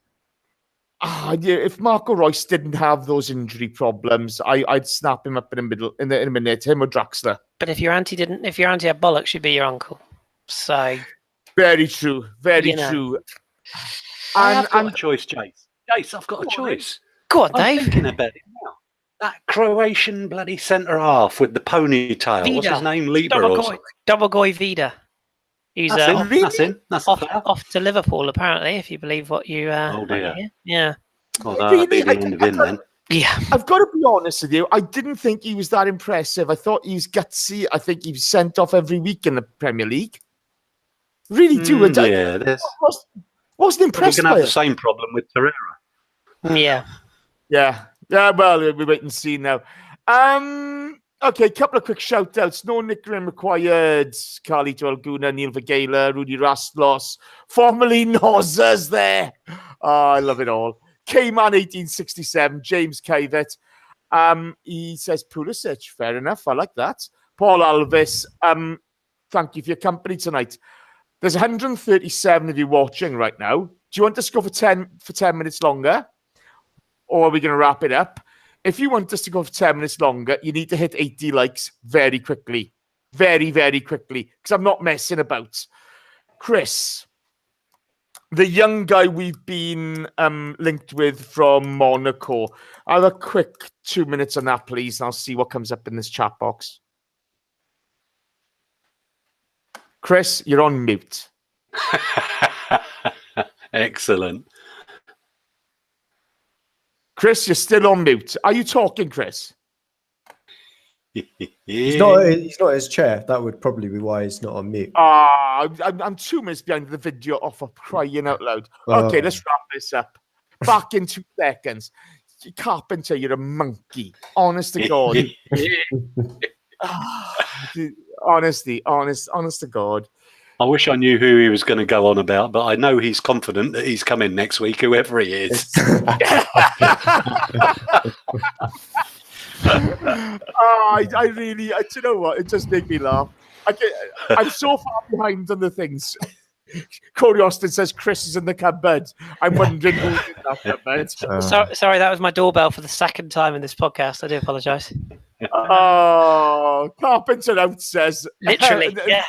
Speaker 1: if Marco Reus didn't have those injury problems, I'd snap him up in the middle in a minute. Him or Draxler.
Speaker 2: But if your auntie had bollocks, she'd be your uncle. So
Speaker 1: very true, very true.
Speaker 4: I've got a choice, Jace. Jace, I've got a choice.
Speaker 2: Go on, Dave.
Speaker 4: I'm thinking about it now. That Croatian bloody centre half with the ponytail.
Speaker 2: Vida.
Speaker 4: What's his name? Libra or something?
Speaker 2: Dobogoy Vida. He's
Speaker 4: That's him. That's
Speaker 2: off to Liverpool, apparently, if you believe what you.
Speaker 4: Oh dear.
Speaker 2: Yeah.
Speaker 4: Well, that'd be the end of him then.
Speaker 2: Yeah.
Speaker 1: I've got to be honest with you. I didn't think he was that impressive. I thought he was gutsy. I think he was sent off every week in the Premier League. Really do. Wasn't impressed.
Speaker 4: We're going to have the same problem with Torreira.
Speaker 2: Yeah.
Speaker 1: Yeah. Well, we wait and see now. Okay, couple of quick shout-outs. No nickname required. Carlito Alguna, Neil Vagela, Rudy Rastlos, formerly Nozza's there. Oh, I love it all. K-Man 1867, James Kivett. He says Pulisic. Fair enough. I like that. Paul Alvis. Thank you for your company tonight. There's 137 of you watching right now. Do you want us to go for 10 minutes longer? Or are we going to wrap it up? If you want us to go for 10 minutes longer, you need to hit 80 likes very quickly. Very, very quickly. Because I'm not messing about. Chris, the young guy we've been linked with from Monaco. I'll have a quick 2 minutes on that, please, and I'll see what comes up in this chat box. Chris, you're on mute.
Speaker 4: Excellent.
Speaker 1: Chris, you're still on mute. Are you talking, Chris?
Speaker 3: He's not in his chair. That would probably be why he's not on mute.
Speaker 1: I'm 2 minutes behind the video off of crying out loud. Okay, let's wrap this up. Back in 2 seconds. Carpenter, you're a monkey. Honest to God. Honest to God.
Speaker 4: I wish I knew who he was going to go on about, but I know he's confident that he's coming next week, whoever he is.
Speaker 1: I really, do you know what? It just made me laugh. I'm so far behind on the things. Corey Austin says Chris is in the cupboard. I'm wondering who's in that cupboard.
Speaker 2: Sorry, that was my doorbell for the second time in this podcast. I do apologise.
Speaker 1: Oh, Carpenter out says.
Speaker 2: Literally, yeah.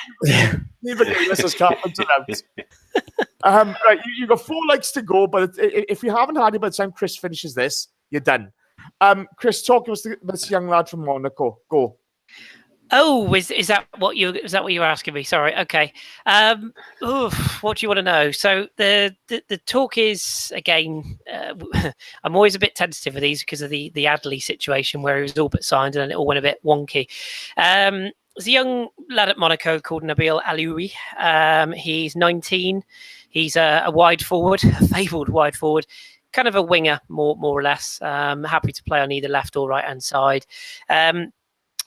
Speaker 1: Even this is Carpenter out. Right, you got 4 likes to go, but if you haven't had it by the time Chris finishes this, you're done. Chris, talk to us about this young lad from Monaco. Go.
Speaker 2: Oh, is that what you were asking me? Sorry. Okay. What do you want to know? So the talk is, again, I'm always a bit tentative with these because of the Adley situation where he was all but signed and then it all went a bit wonky. There's a young lad at Monaco called Nabil Alioui. He's 19. He's a wide forward, a fabled wide forward. kind of a winger, more or less. Happy to play on either left or right hand side.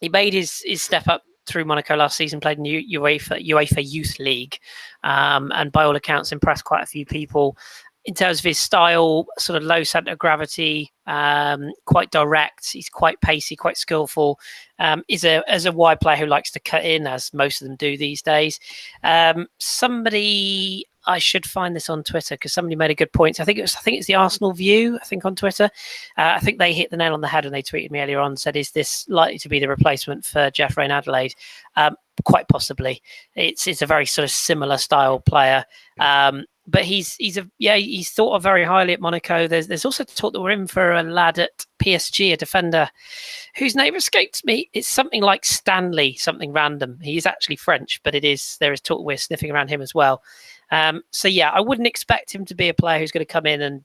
Speaker 2: He made his step up through Monaco last season, played in UEFA Youth League, and by all accounts impressed quite a few people. In terms of his style, sort of low centre of gravity, quite direct. He's quite pacey, quite skillful. Is a wide player who likes to cut in, as most of them do these days. Somebody, I should find this on Twitter because somebody made a good point. I think it's the Arsenal View. I think on Twitter, I think they hit the nail on the head when they tweeted me earlier on and said, "Is this likely to be the replacement for Jeff Rain Adelaide?" Quite possibly. It's a very sort of similar style player. But he's thought of very highly at Monaco. There's also talk that we're in for a lad at PSG, a defender whose name escapes me. It's something like Stanley, something random. He is actually French, but there is talk we're sniffing around him as well. So yeah, I wouldn't expect him to be a player who's going to come in and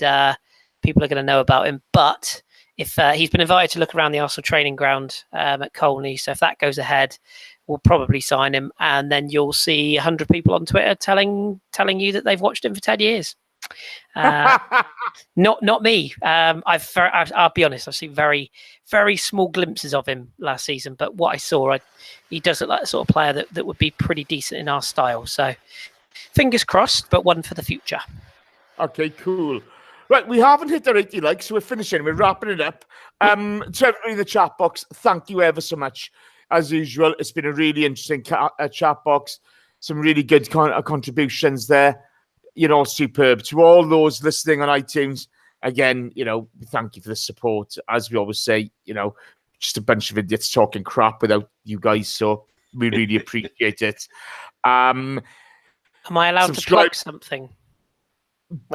Speaker 2: people are going to know about him. But if he's been invited to look around the Arsenal training ground at Colney, so if that goes ahead, we'll probably sign him, and then you'll see 100 people on Twitter telling you that they've watched him for 10 years. Not me. I'll be honest. I've seen very, very small glimpses of him last season, but what I saw, he does look like the sort of player that would be pretty decent in our style. So fingers crossed, but one for the future.
Speaker 1: Okay, cool. Right, we haven't hit the 80 likes, so we're finishing. We're wrapping it up. To everybody in the chat box, thank you ever so much. As usual, it's been a really interesting chat box. Some really good contributions there. Superb. To all those listening on iTunes, again, thank you for the support. As we always say, just a bunch of idiots talking crap without you guys. So we really appreciate it.
Speaker 2: Am I allowed to plug something?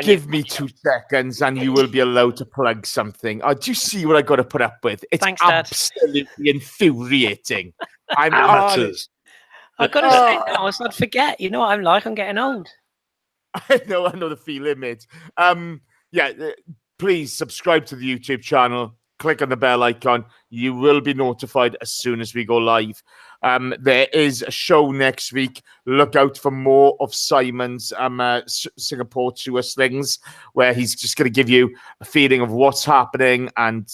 Speaker 1: Give me 2 seconds and you will be allowed to plug something. Do you see what I got to put up with? It's
Speaker 2: Thanks, Dad.
Speaker 1: Absolutely infuriating. I'm
Speaker 4: Amateurs.
Speaker 2: I've got to say now, I'd forget. You know what I'm like? I'm getting old.
Speaker 1: I know the feeling, mate. Please subscribe to the YouTube channel. Click on the bell icon. You will be notified as soon as we go live. There is a show next week. Look out for more of Simon's Singapore tour slings, where he's just going to give you a feeling of what's happening and,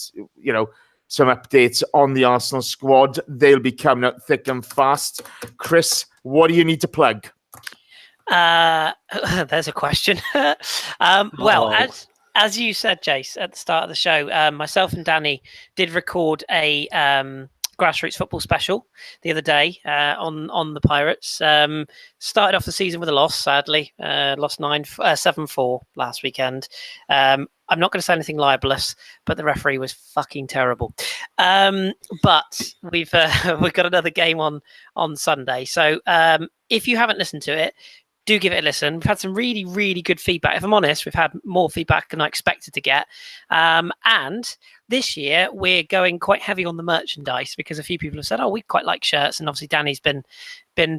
Speaker 1: some updates on the Arsenal squad. They'll be coming out thick and fast. Chris, what do you need to plug?
Speaker 2: There's a question. Well, as you said, Jace, at the start of the show, myself and Danny did record a grassroots football special the other day on the Pirates. Started off the season with a loss, sadly. Lost 7-4 last weekend. I'm not going to say anything libelous, but the referee was fucking terrible. But we've got another game on Sunday. So if you haven't listened to it, do give it a listen. We've had some really, really good feedback. If I'm honest, we've had more feedback than I expected to get. And this year, we're going quite heavy on the merchandise because a few people have said, we quite like shirts. And obviously, Danny's been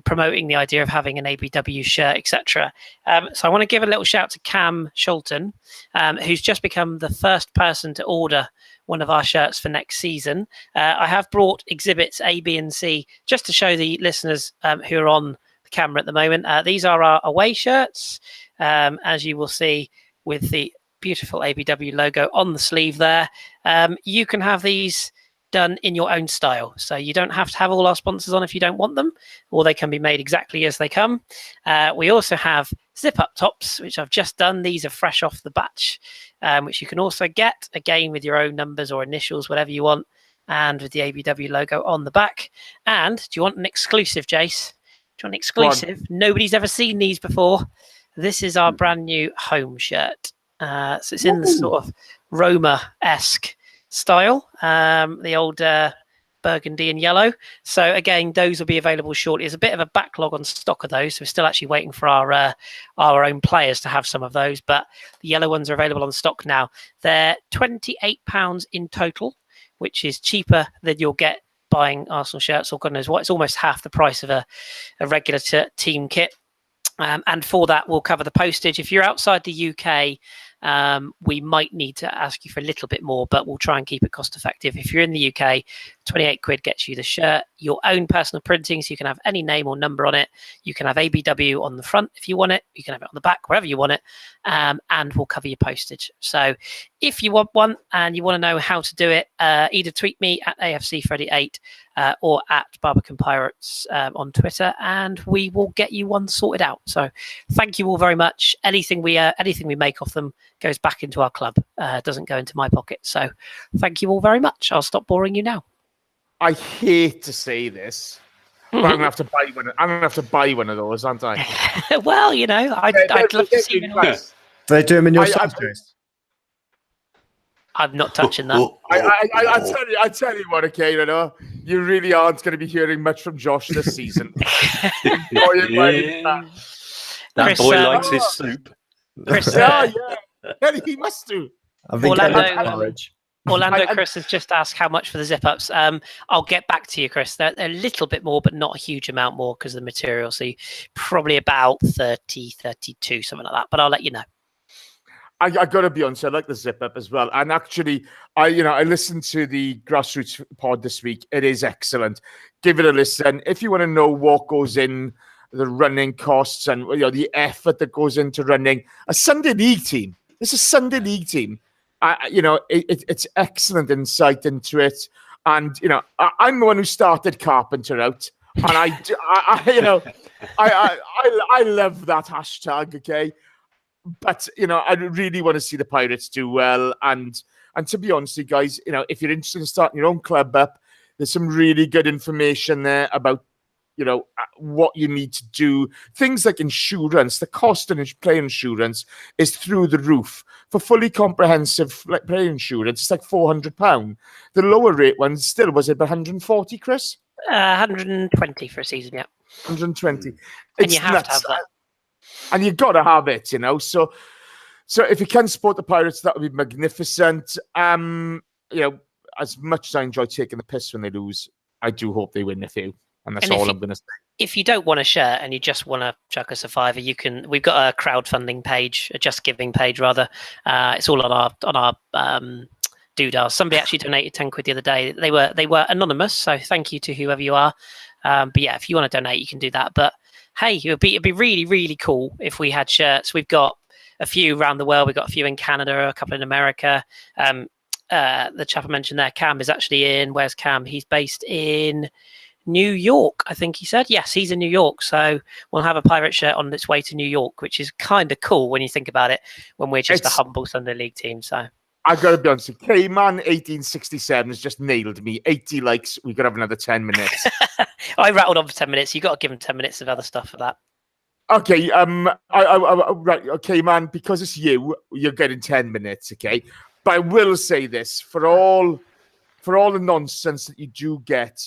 Speaker 2: promoting the idea of having an ABW shirt, etc. So I want to give a little shout to Cam Sholton, who's just become the first person to order one of our shirts for next season. I have brought exhibits A, B, and C just to show the listeners who are on camera at the moment. These are our away shirts, as you will see with the beautiful ABW logo on the sleeve there. You can have these done in your own style, so you don't have to have all our sponsors on if you don't want them, or they can be made exactly as they come. We also have zip up tops, which I've just done. These are fresh off the batch, which you can also get again with your own numbers or initials, whatever you want, and with the ABW logo on the back. And do you want an exclusive, Jace? Do you want an exclusive? Nobody's ever seen these before. This is our brand new home shirt. So it's in the sort of Roma-esque style, the old burgundy and yellow. So again, those will be available shortly. There's a bit of a backlog on stock of those. So we're still actually waiting for our own players to have some of those, but the yellow ones are available on stock now. They're £28 in total, which is cheaper than you'll get buying Arsenal shirts, or God knows what. It's almost half the price of a regular team kit. And for that, we'll cover the postage. If you're outside the UK, we might need to ask you for a little bit more, but we'll try and keep it cost effective. If you're in the UK, 28 quid gets you the shirt, your own personal printing, so you can have any name or number on it. You can have ABW on the front if you want it. You can have it on the back, wherever you want it, and we'll cover your postage. So if you want one and you want to know how to do it, either tweet me at AFCFreddy8 or at Barbican Pirates on Twitter, and we will get you one sorted out. So thank you all very much. Anything we make off them goes back into our club, doesn't go into my pocket. So thank you all very much. I'll stop boring you now.
Speaker 1: I hate to say this, but I'm gonna have to buy one. I'm gonna have to buy one of those, aren't I?
Speaker 2: Well, I'd love to see you.
Speaker 3: Do they do them in your size, Jace?
Speaker 2: I'm not touching that.
Speaker 1: I tell you what, okay, you really aren't going to be hearing much from Josh this season.
Speaker 4: That
Speaker 2: Chris,
Speaker 4: boy likes his soup.
Speaker 2: Chris,
Speaker 1: Yeah, he must do.
Speaker 3: I think
Speaker 2: Orlando Chris has just asked how much for the zip-ups. I'll get back to you, Chris. They're a little bit more, but not a huge amount more because of the material. So probably about 30, 32, something like that. But I'll let you know.
Speaker 1: I got to be honest, I like the zip-up as well. And actually, I listened to the Grassroots pod this week. It is excellent. Give it a listen. If you want to know what goes in, the running costs and the effort that goes into running a Sunday League team. It's a Sunday League team. It's excellent insight into it. And, I'm the one who started Carpenter out. And I love that hashtag, okay? But, I really want to see the Pirates do well. And to be honest, you guys, if you're interested in starting your own club up, there's some really good information there about, what you need to do. Things like insurance, the cost of play insurance is through the roof. For fully comprehensive play insurance, it's like £400. The lower rate one still, was it 140, Chris?
Speaker 2: 120 for a season, yeah.
Speaker 1: 120.
Speaker 2: And you have to have that.
Speaker 1: And you've got to have it, So if you can support the Pirates, that would be magnificent. As much as I enjoy taking the piss when they lose, I do hope they win a few. And that's all I'm going to say.
Speaker 2: If you don't want a shirt and you just want to chuck us a fiver, we've got a crowdfunding page, a Just Giving page rather. It's all on our doodles. Somebody actually donated 10 quid the other day. They were anonymous, so thank you to whoever you are. But yeah, if you want to donate, you can do that. But hey, it'd be really, really cool if we had shirts. We've got a few around the world. We've got a few in Canada, a couple in America. The chap I mentioned there, Cam, is actually in. Where's Cam? He's based in New York, I think he said. Yes, he's in New York. So we'll have a Pirate shirt on its way to New York, which is kind of cool when you think about it, when we're just a humble Sunday League team. So
Speaker 1: I've got to be honest, K-Man 1867 has just nailed me. 80 likes. We could have another 10 minutes.
Speaker 2: I rattled on for 10 minutes. You got to give him 10 minutes of other stuff for that.
Speaker 1: Okay. Right. Okay, man. Because it's you're getting 10 minutes. Okay. But I will say this for all the nonsense that you do get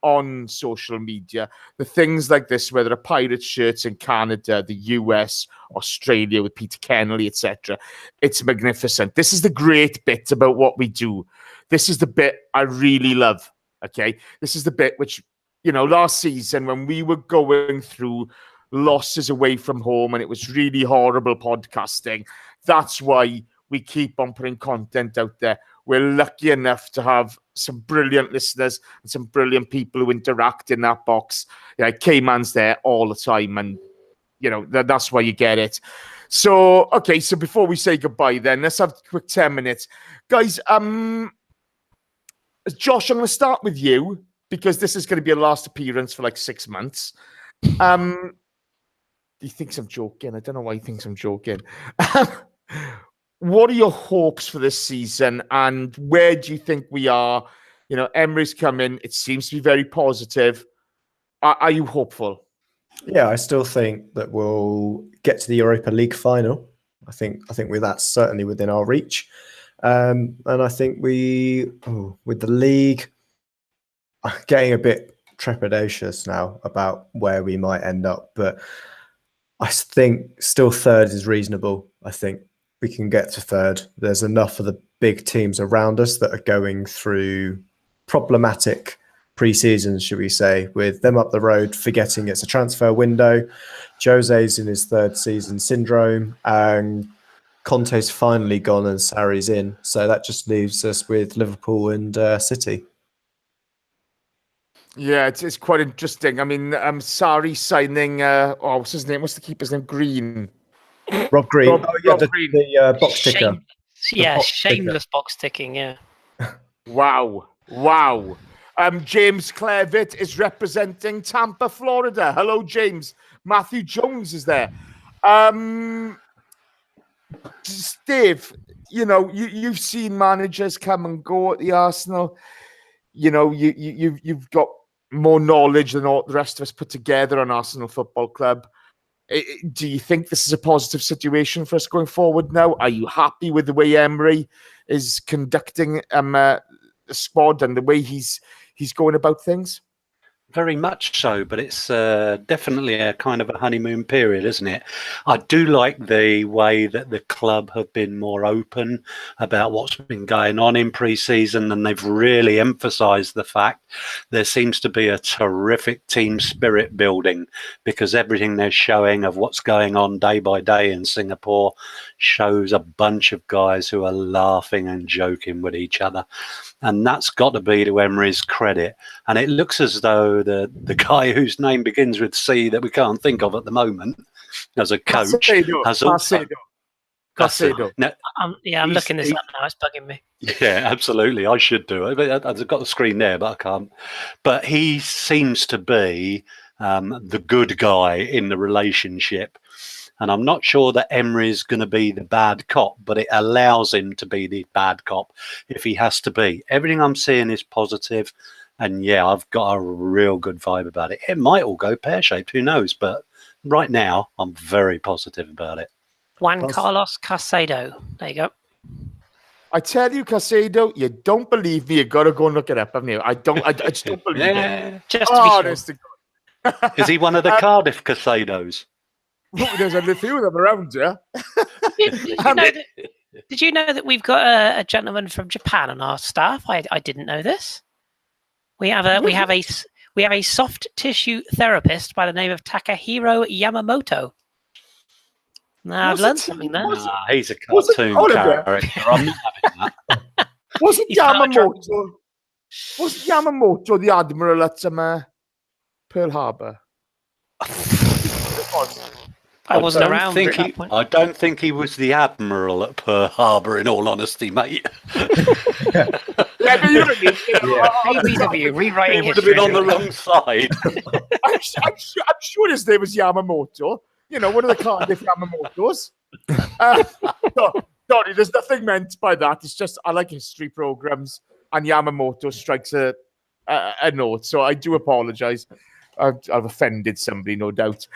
Speaker 1: on social media, the things like this, whether a Pirate shirts in Canada, the US, Australia with Peter Kennelly, etc. It's magnificent. This is the great bit about what we do. This is the bit I really love. Okay. This is the bit which, last season when we were going through losses away from home and it was really horrible podcasting, that's why we keep on putting content out there. We're lucky enough to have some brilliant listeners and some brilliant people who interact in that box. K-Man's there all the time, and that's why you get it. So, okay, so before we say goodbye then, let's have a quick 10 minutes. Guys, Josh, I'm going to start with you because this is going to be a last appearance for like 6 months. He thinks I'm joking. I don't know why he thinks I'm joking. What are your hopes for this season, and where do you think we are? Emery's coming. It seems to be very positive. Are you hopeful?
Speaker 3: Yeah, I still think that we'll get to the Europa League final. I think that's certainly within our reach. And I think with the league, I'm getting a bit trepidatious now about where we might end up. But I think still third is reasonable. I think we can get to third. There's enough of the big teams around us that are going through problematic pre-seasons, should we say, with them up the road, forgetting it's a transfer window. Jose's in his third season syndrome, and Conte's finally gone and Sarri's in, so that just leaves us with Liverpool and City.
Speaker 1: Yeah, it's quite interesting. I mean, Sarri signing. What's his name? What's the keeper's name? Green.
Speaker 3: Rob Green.
Speaker 1: Rob Green.
Speaker 3: The box ticker.
Speaker 2: Shameless box ticking. Yeah.
Speaker 1: Wow. James Clevitt is representing Tampa, Florida. Hello, James. Matthew Jones is there. Steve, you've seen managers come and go at the Arsenal. You've got more knowledge than all the rest of us put together on Arsenal Football Club. Do you think this is a positive situation for us going forward now? Are you happy with the way Emery is conducting the squad and the way he's going about things?
Speaker 4: Very much so, but it's definitely a kind of a honeymoon period, isn't it? I do like the way that the club have been more open about what's been going on in pre-season, and they've really emphasised the fact there seems to be a terrific team spirit building, because everything they're showing of what's going on day by day in Singapore shows a bunch of guys who are laughing and joking with each other. And that's got to be to Emery's credit. And it looks as though the guy whose name begins with C that we can't think of at the moment as a coach has also...
Speaker 1: Caicedo.
Speaker 4: No,
Speaker 2: I'm looking this up now. It's bugging me.
Speaker 4: Yeah, absolutely. I should do it. I've got the screen there, but I can't. But he seems to be the good guy in the relationship. And I'm not sure that Emery's going to be the bad cop, but it allows him to be the bad cop if he has to be. Everything I'm seeing is positive, and yeah, I've got a real good vibe about it. It might all go pear-shaped, who knows? But right now, I'm very positive about it.
Speaker 2: Juan Carlos Caicedo. There you go.
Speaker 1: I tell you, Caicedo, you don't believe me. You got to go and look it up, haven't you? I just don't believe it.
Speaker 2: Just to be
Speaker 1: sure.
Speaker 4: Is he one of the Cardiff Caicedos?
Speaker 1: There's a few of them around, yeah.
Speaker 2: Did you know that we've got a gentleman from Japan on our staff? I didn't know this. We have a soft tissue therapist by the name of Takahiro Yamamoto. Now I've learned something there.
Speaker 4: He's a cartoon character. I'm not having that.
Speaker 1: Wasn't Yamamoto the admiral at Pearl Harbor?
Speaker 2: I wasn't around.
Speaker 4: I don't think he was the admiral at Pearl Harbor, in all honesty, mate.
Speaker 2: BBW rewriting
Speaker 4: he would have been on the wrong side.
Speaker 1: I'm sure his name was Yamamoto. One of the Cardiff Yamamotos. Sorry, there's nothing meant by that. It's just I like history programs, and Yamamoto strikes a note. So I do apologise. I've offended somebody, no doubt.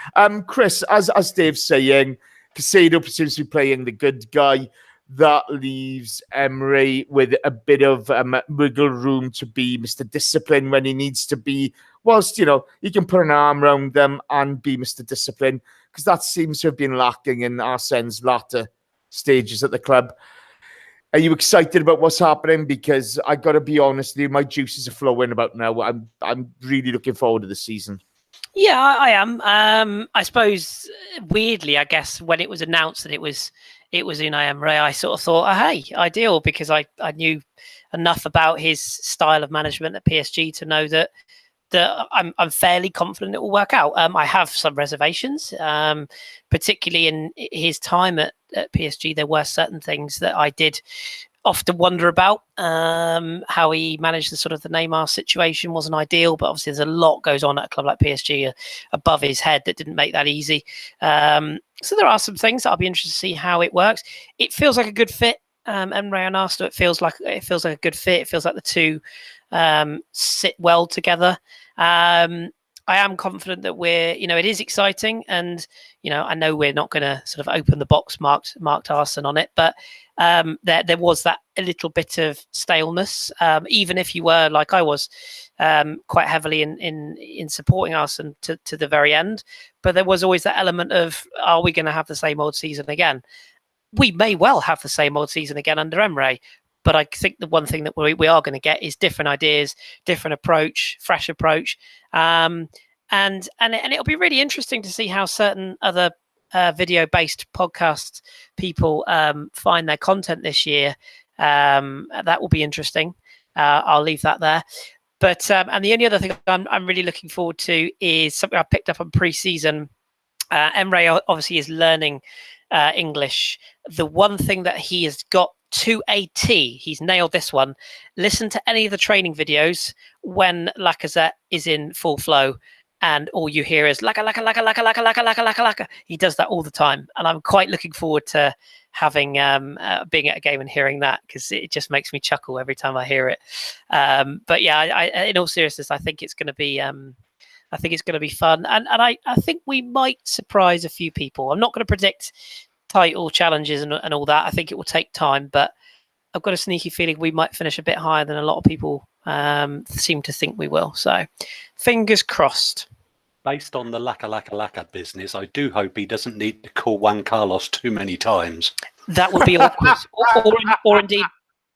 Speaker 1: Chris, as Dave's saying, Caicedo seems to be playing the good guy. That leaves Emery with a bit of wiggle room to be Mr. Discipline when he needs to be, whilst, he can put an arm around them and be Mr. Discipline, because that seems to have been lacking in Arsene's latter stages at the club. Are you excited about what's happening? Because I got to be honest with you, my juices are flowing about now. I'm really looking forward to the season.
Speaker 2: Yeah, I am. I suppose weirdly, I guess when it was announced that it was Unai Emery, I sort of thought, hey, ideal, because I knew enough about his style of management at PSG to know that I'm fairly confident it will work out. I have some reservations, particularly in his time at PSG. There were certain things that I did often wonder about. How he managed the Neymar situation wasn't ideal, but obviously there's a lot goes on at a club like PSG above his head that didn't make that easy. So there are some things that I'll be interested to see how it works. It feels like a good fit. Emery and Arsenal, it feels like a good fit. It feels like the two sit well together. I am confident that it is exciting, and I know we're not going to sort of open the box marked Arsene on it, but there was that a little bit of staleness, even if you were, like I was, quite heavily in supporting Arsene to the very end. But there was always that element of, are we going to have the same old season again? We may well have the same old season again under Emery. But I think the one thing that we are going to get is different ideas, different approach, fresh approach. And it'll be really interesting to see how certain other video-based podcast people find their content this year. That will be interesting. I'll leave that there. But and the only other thing I'm really looking forward to is something I picked up on pre-season. Emre obviously is learning English. The one thing that he has got to a T, he's nailed this one. Listen to any of the training videos when Lacazette is in full flow, and all you hear is laka laka laka laka laka laka laka laka laka. He does that all the time, and I'm quite looking forward to having being at a game and hearing that, because it just makes me chuckle every time I hear it. But yeah, I in all seriousness, I think it's going to be fun, and I think we might surprise a few people. I'm not going to predict title challenges and all that. I think it will take time, but I've got a sneaky feeling we might finish a bit higher than a lot of people seem to think we will. So fingers crossed.
Speaker 4: Based on the laka laka laka business, I do hope he doesn't need to call Juan Carlos too many times.
Speaker 2: That would be awkward.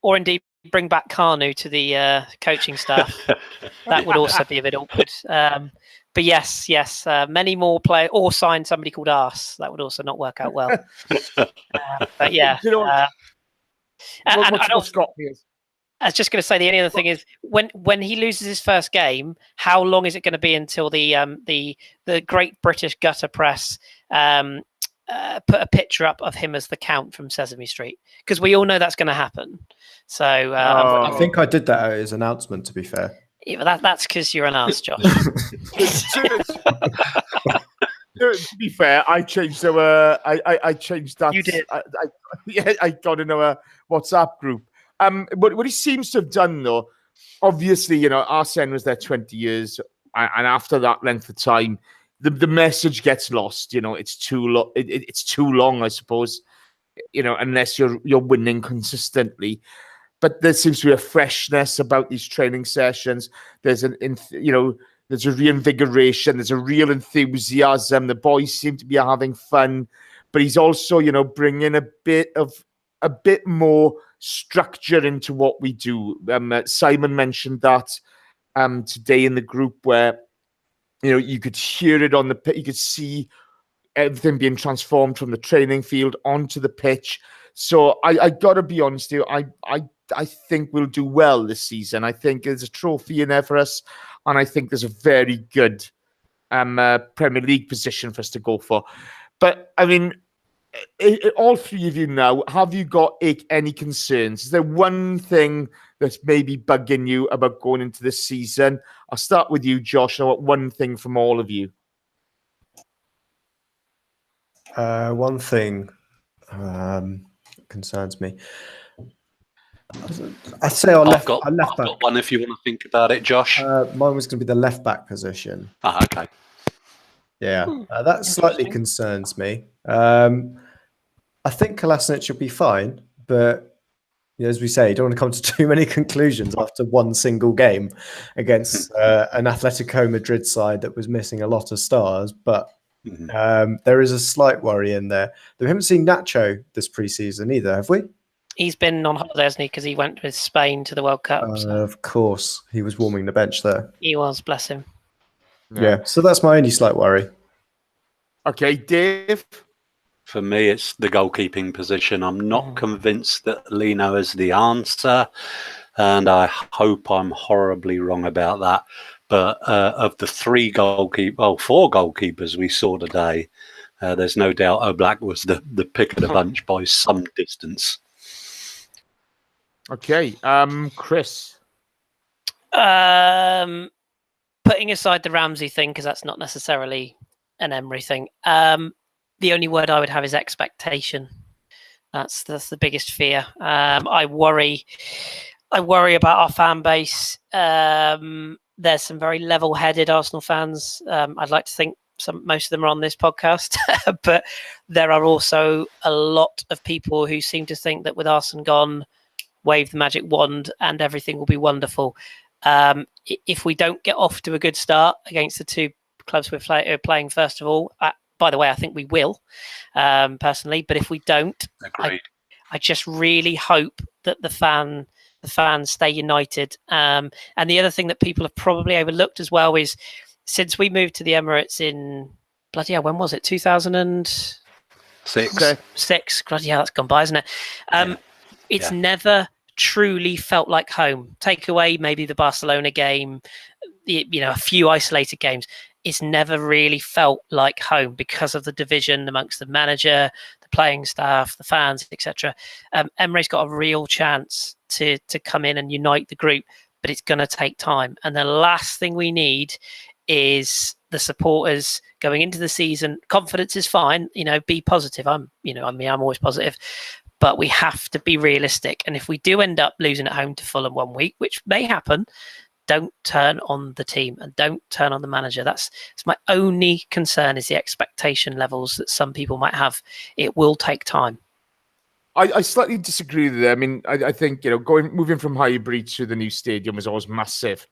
Speaker 2: or indeed bring back Carnu to the coaching staff. That would also be a bit awkward. But yes, many more play or sign somebody called Arse. That would also not work out well. But yeah,
Speaker 1: You know, what's got me is
Speaker 2: I was just going to say the only other thing is when he loses his first game, how long is it going to be until the Great British Gutter Press put a picture up of him as the Count from Sesame Street? Because we all know that's going to happen. So
Speaker 3: I think I did that at his announcement, to be fair.
Speaker 2: yeah, but that's because you're an arse, Josh.
Speaker 1: to be fair, I changed our. I changed that.
Speaker 2: You did.
Speaker 1: I got in our WhatsApp group. What he seems to have done, though, obviously, you know, Arsene was there 20 years, and after that length of time, the message gets lost. You know, it's too long. It's too long, I suppose. You know, unless you're winning consistently. But there seems to be a freshness about these training sessions. There's there's a reinvigoration. There's a real enthusiasm. The boys seem to be having fun, but he's also, you know, bringing a bit more structure into what we do. Simon mentioned that today in the group, where, you know, you could hear it on the pitch. You could see everything being transformed from the training field onto the pitch. So I got to be honest here. I think we'll do well this season. I think there's a trophy in there for us, and I think there's a very good Premier League position for us to go for. But I mean, all three of you now, have you got any concerns? Is there one thing that's maybe bugging you about going into this season? I'll start with you, Josh. I want one thing from all of you.
Speaker 3: One thing concerns me. I'd say
Speaker 4: I've got one if you want to think about it, Josh.
Speaker 3: Mine was going to be the left back position.
Speaker 4: Okay.
Speaker 3: Yeah, that slightly concerns me. I think Kolasinac will be fine, but as we say, you don't want to come to too many conclusions after one single game against an Atletico Madrid side that was missing a lot of stars. But there is a slight worry in there. We haven't seen Nacho this pre-season either, have we?
Speaker 2: He's been on holiday, hasn't he? Because he went with Spain to the World Cup.
Speaker 3: Of course, he was warming the bench there.
Speaker 2: He was, bless him.
Speaker 3: Yeah, so that's my only slight worry.
Speaker 1: Okay, Dave?
Speaker 4: For me, it's the goalkeeping position. I'm not convinced that Lino is the answer, and I hope I'm horribly wrong about that. But of the four goalkeepers we saw today, there's no doubt Oblak was the pick of the bunch by some distance.
Speaker 1: Okay, Chris.
Speaker 2: Putting aside the Ramsey thing, because that's not necessarily an Emery thing. The only word I would have is expectation. That's the biggest fear. I worry about our fan base. There's some very level-headed Arsenal fans. I'd like to think most of them are on this podcast, but there are also a lot of people who seem to think that with Arsene gone, wave the magic wand and everything will be wonderful. If we don't get off to a good start against the two clubs we're playing, first of all, by the way, I think we will, personally. But if we don't, I just really hope that the fans stay united. And the other thing that people have probably overlooked as well is, since we moved to the Emirates in when was it? 2000 and
Speaker 4: 6.
Speaker 2: God, yeah, that's gone by, isn't it? It's never truly felt like home. Take away maybe the Barcelona game, a few isolated games. It's never really felt like home because of the division amongst the manager, the playing staff, the fans, etc. Emery's got a real chance to come in and unite the group, but it's going to take time. And the last thing we need is the supporters going into the season. Confidence is fine, be positive. I'm always positive, but we have to be realistic. And if we do end up losing at home to Fulham one week, which may happen, don't turn on the team and don't turn on the manager. That's my only concern, is the expectation levels that some people might have. It will take time.
Speaker 1: I slightly disagree with it. I mean, I think, moving from Highbury to the new stadium was always massive.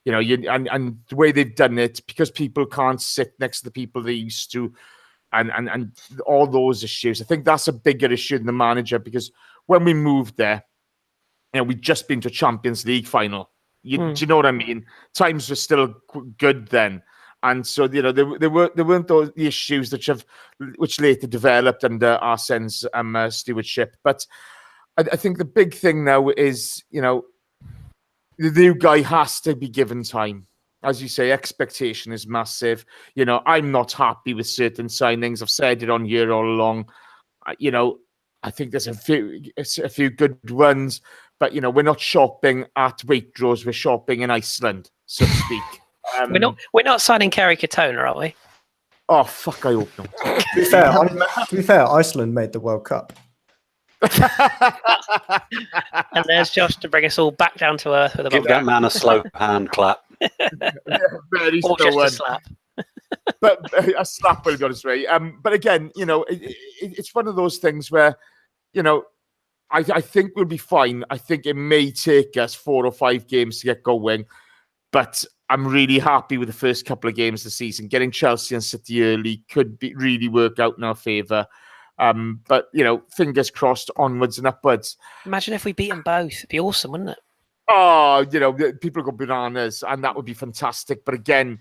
Speaker 1: And the way they've done it, because people can't sit next to the people they used to, and all those issues. I think that's a bigger issue than the manager, because when we moved there, we'd just been to a Champions League final. Do you know what I mean? Times were still good then, and so there weren't the issues which later developed under Arsene's stewardship. But I think the big thing now is the new guy has to be given time. As you say, expectation is massive. I'm not happy with certain signings. I've said it on here all along. I think there's a few good ones, but we're not shopping at Waitrose. We're shopping in Iceland, so to speak.
Speaker 2: We're not signing Kerry Katona, are we?
Speaker 1: Oh fuck! I hope not.
Speaker 3: To be fair, Iceland made the World Cup.
Speaker 2: And there's Josh to bring us all back down to earth with a
Speaker 4: Give that man a slow hand clap.
Speaker 1: Very
Speaker 2: or just a slap.
Speaker 1: But a slap, will be honest with you. But again, it's one of those things where, I think we'll be fine. I think it may take us 4 or 5 games to get going, but I'm really happy with the first couple of games of the season. Getting Chelsea and City early could really work out in our favour. But fingers crossed, onwards and upwards.
Speaker 2: Imagine if we beat them both. It'd be awesome, wouldn't it?
Speaker 1: Oh, people go bananas, and that would be fantastic. But again,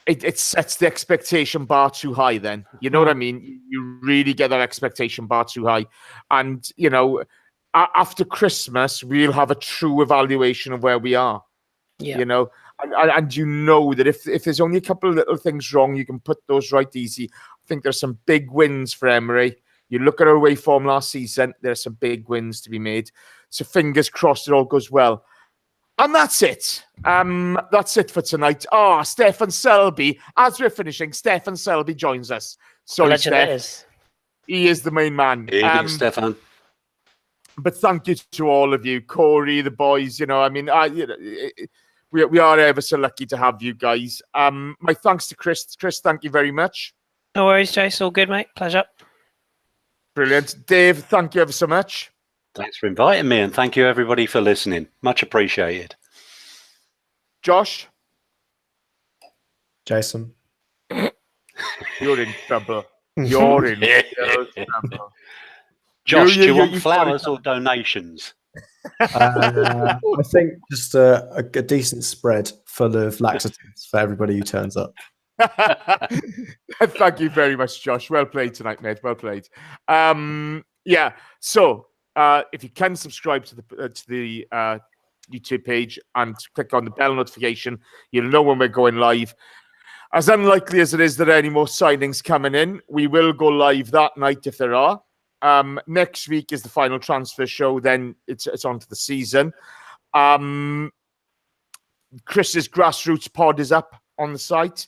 Speaker 1: it sets the expectation bar too high then. You know what I mean? You really get that expectation bar too high. And, after Christmas, we'll have a true evaluation of where we are.
Speaker 2: Yeah.
Speaker 1: And that if there's only a couple of little things wrong, you can put those right easy. I think there's some big wins for Emery. You look at our away form last season, there's some big wins to be made. So fingers crossed it all goes well. And that's it. That's it for tonight. Stefan Selby. As we're finishing, Stefan Selby joins us. Sorry, Steph. He is the main man.
Speaker 4: Stefan.
Speaker 1: But thank you to all of you, Corey, the boys. We are ever so lucky to have you guys. My thanks to Chris. Chris, thank you very much.
Speaker 2: No worries, Jace. All good, mate. Pleasure.
Speaker 1: Brilliant. Dave, thank you ever so much.
Speaker 4: Thanks for inviting me, and thank you everybody for listening. Much appreciated.
Speaker 1: Josh?
Speaker 3: Jason?
Speaker 1: You're in trouble. You're in trouble.
Speaker 4: Josh, do you want flowers or donations?
Speaker 3: I think just a decent spread full of laxatives for everybody who turns up.
Speaker 1: Thank you very much, Josh. Well played tonight, mate. Well played. So if you can subscribe to the YouTube page and click on the bell notification, you'll know when we're going live. As unlikely as it is that any more signings coming in, we will go live that night if there are. Next week is the final transfer show. Then it's on to the season. Chris's Grassroots pod is up on the site.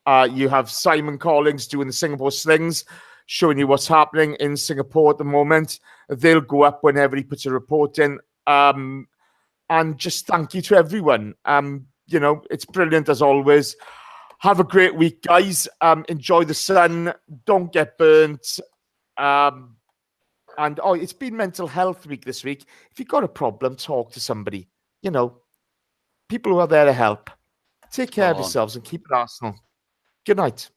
Speaker 1: You have Simon Collins doing the Singapore Slings, showing you what's happening in Singapore at the moment. They'll go up whenever he puts a report in. And just thank you to everyone. It's brilliant as always. Have a great week, guys. Enjoy the sun. Don't get burnt. And it's been Mental Health Week this week. If you've got a problem, talk to somebody. People who are there to help. Take care of yourselves and keep it Arsenal. Good night.